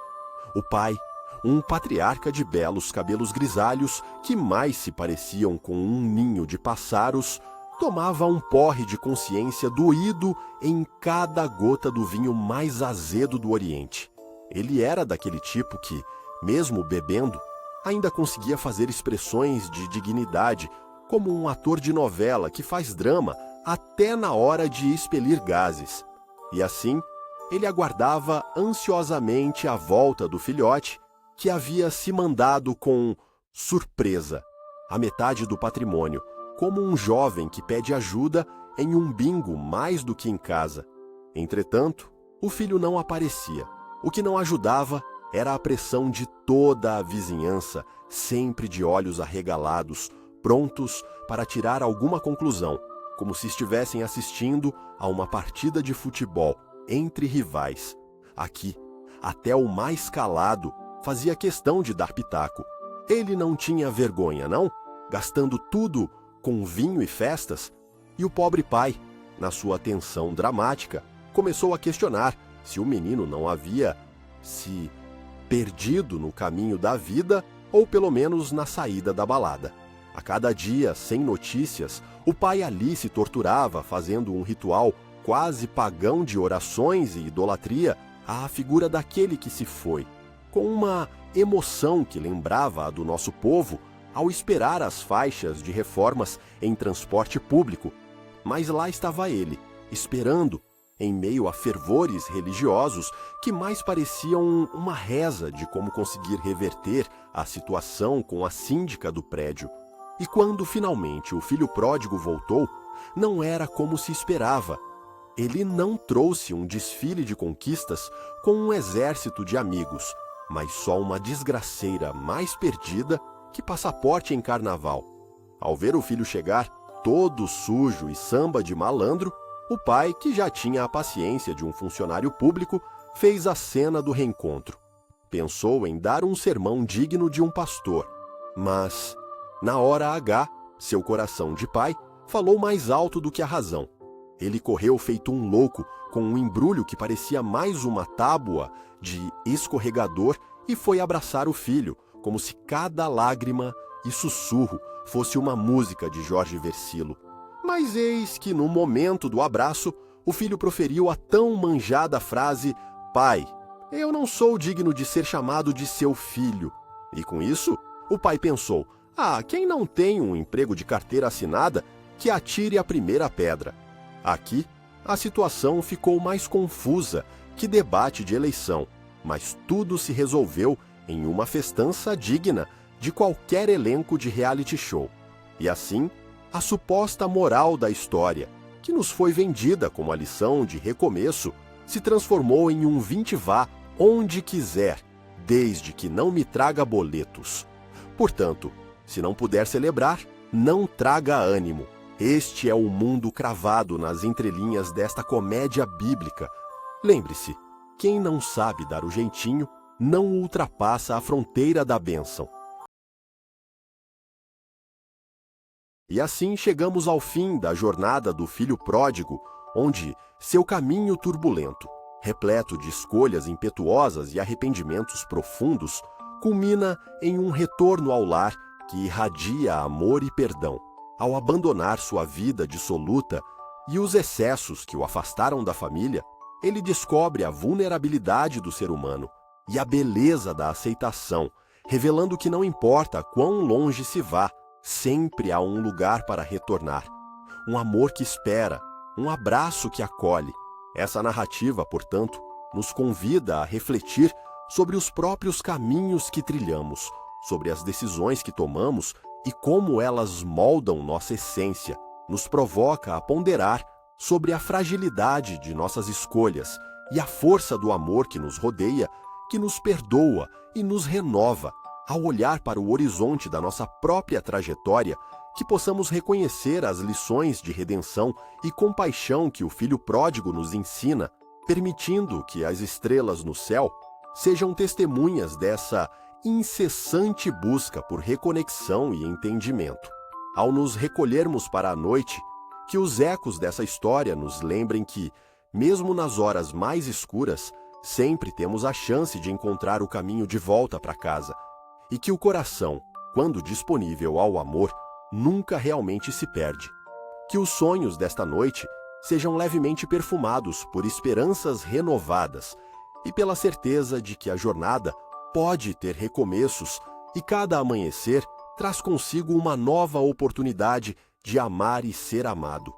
[SPEAKER 1] O pai, um patriarca de belos cabelos grisalhos que mais se pareciam com um ninho de pássaros, tomava um porre de consciência doído em cada gota do vinho mais azedo do Oriente. Ele era daquele tipo que, mesmo bebendo, ainda conseguia fazer expressões de dignidade, como um ator de novela que faz drama até na hora de expelir gases. E assim, ele aguardava ansiosamente a volta do filhote, que havia se mandado com surpresa, a metade do patrimônio, como um jovem que pede ajuda em um bingo mais do que em casa. Entretanto, o filho não aparecia. O que não ajudava era a pressão de toda a vizinhança, sempre de olhos arregalados, prontos para tirar alguma conclusão, como se estivessem assistindo a uma partida de futebol entre rivais. Aqui, até o mais calado fazia questão de dar pitaco. Ele não tinha vergonha, não? Gastando tudo com vinho e festas? E o pobre pai, na sua tensão dramática, começou a questionar se o menino não havia se perdido no caminho da vida ou pelo menos na saída da balada. A cada dia, sem notícias, o pai ali se torturava fazendo um ritual quase pagão de orações e idolatria à figura daquele que se foi, com uma emoção que lembrava a do nosso povo ao esperar as faixas de reformas em transporte público. Mas lá estava ele, esperando, em meio a fervores religiosos que mais pareciam uma reza de como conseguir reverter a situação com a síndica do prédio. E quando finalmente o filho pródigo voltou, não era como se esperava. Ele não trouxe um desfile de conquistas com um exército de amigos, mas só uma desgraceira mais perdida que passaporte em carnaval. Ao ver o filho chegar, todo sujo e samba de malandro, o pai, que já tinha a paciência de um funcionário público, fez a cena do reencontro. Pensou em dar um sermão digno de um pastor, mas, na hora H, seu coração de pai falou mais alto do que a razão. Ele correu feito um louco, com um embrulho que parecia mais uma tábua de escorregador e foi abraçar o filho, como se cada lágrima e sussurro fosse uma música de Jorge Versilo. Mas eis que, no momento do abraço, o filho proferiu a tão manjada frase: "Pai, eu não sou digno de ser chamado de seu filho." E com isso, o pai pensou: quem não tem um emprego de carteira assinada, que atire a primeira pedra. Aqui, a situação ficou mais confusa que debate de eleição, mas tudo se resolveu em uma festança digna de qualquer elenco de reality show. E assim, a suposta moral da história, que nos foi vendida como a lição de recomeço, se transformou em um vinte-vá onde quiser, desde que não me traga boletos. Portanto, se não puder celebrar, não traga ânimo. Este é o mundo cravado nas entrelinhas desta comédia bíblica. Lembre-se, quem não sabe dar o jeitinho, não ultrapassa a fronteira da bênção. E assim chegamos ao fim da jornada do filho pródigo, onde seu caminho turbulento, repleto de escolhas impetuosas e arrependimentos profundos, culmina em um retorno ao lar que irradia amor e perdão. Ao abandonar sua vida dissoluta e os excessos que o afastaram da família, ele descobre a vulnerabilidade do ser humano e a beleza da aceitação, revelando que não importa quão longe se vá, sempre há um lugar para retornar. Um amor que espera, um abraço que acolhe. Essa narrativa, portanto, nos convida a refletir sobre os próprios caminhos que trilhamos, sobre as decisões que tomamos e como elas moldam nossa essência, nos provoca a ponderar sobre a fragilidade de nossas escolhas e a força do amor que nos rodeia, que nos perdoa e nos renova. Ao olhar para o horizonte da nossa própria trajetória, que possamos reconhecer as lições de redenção e compaixão que o Filho Pródigo nos ensina, permitindo que as estrelas no céu sejam testemunhas dessa incessante busca por reconexão e entendimento. Ao nos recolhermos para a noite, que os ecos dessa história nos lembrem que, mesmo nas horas mais escuras, sempre temos a chance de encontrar o caminho de volta para casa, e que o coração, quando disponível ao amor, nunca realmente se perde. Que os sonhos desta noite sejam levemente perfumados por esperanças renovadas e pela certeza de que a jornada pode ter recomeços e cada amanhecer traz consigo uma nova oportunidade de amar e ser amado.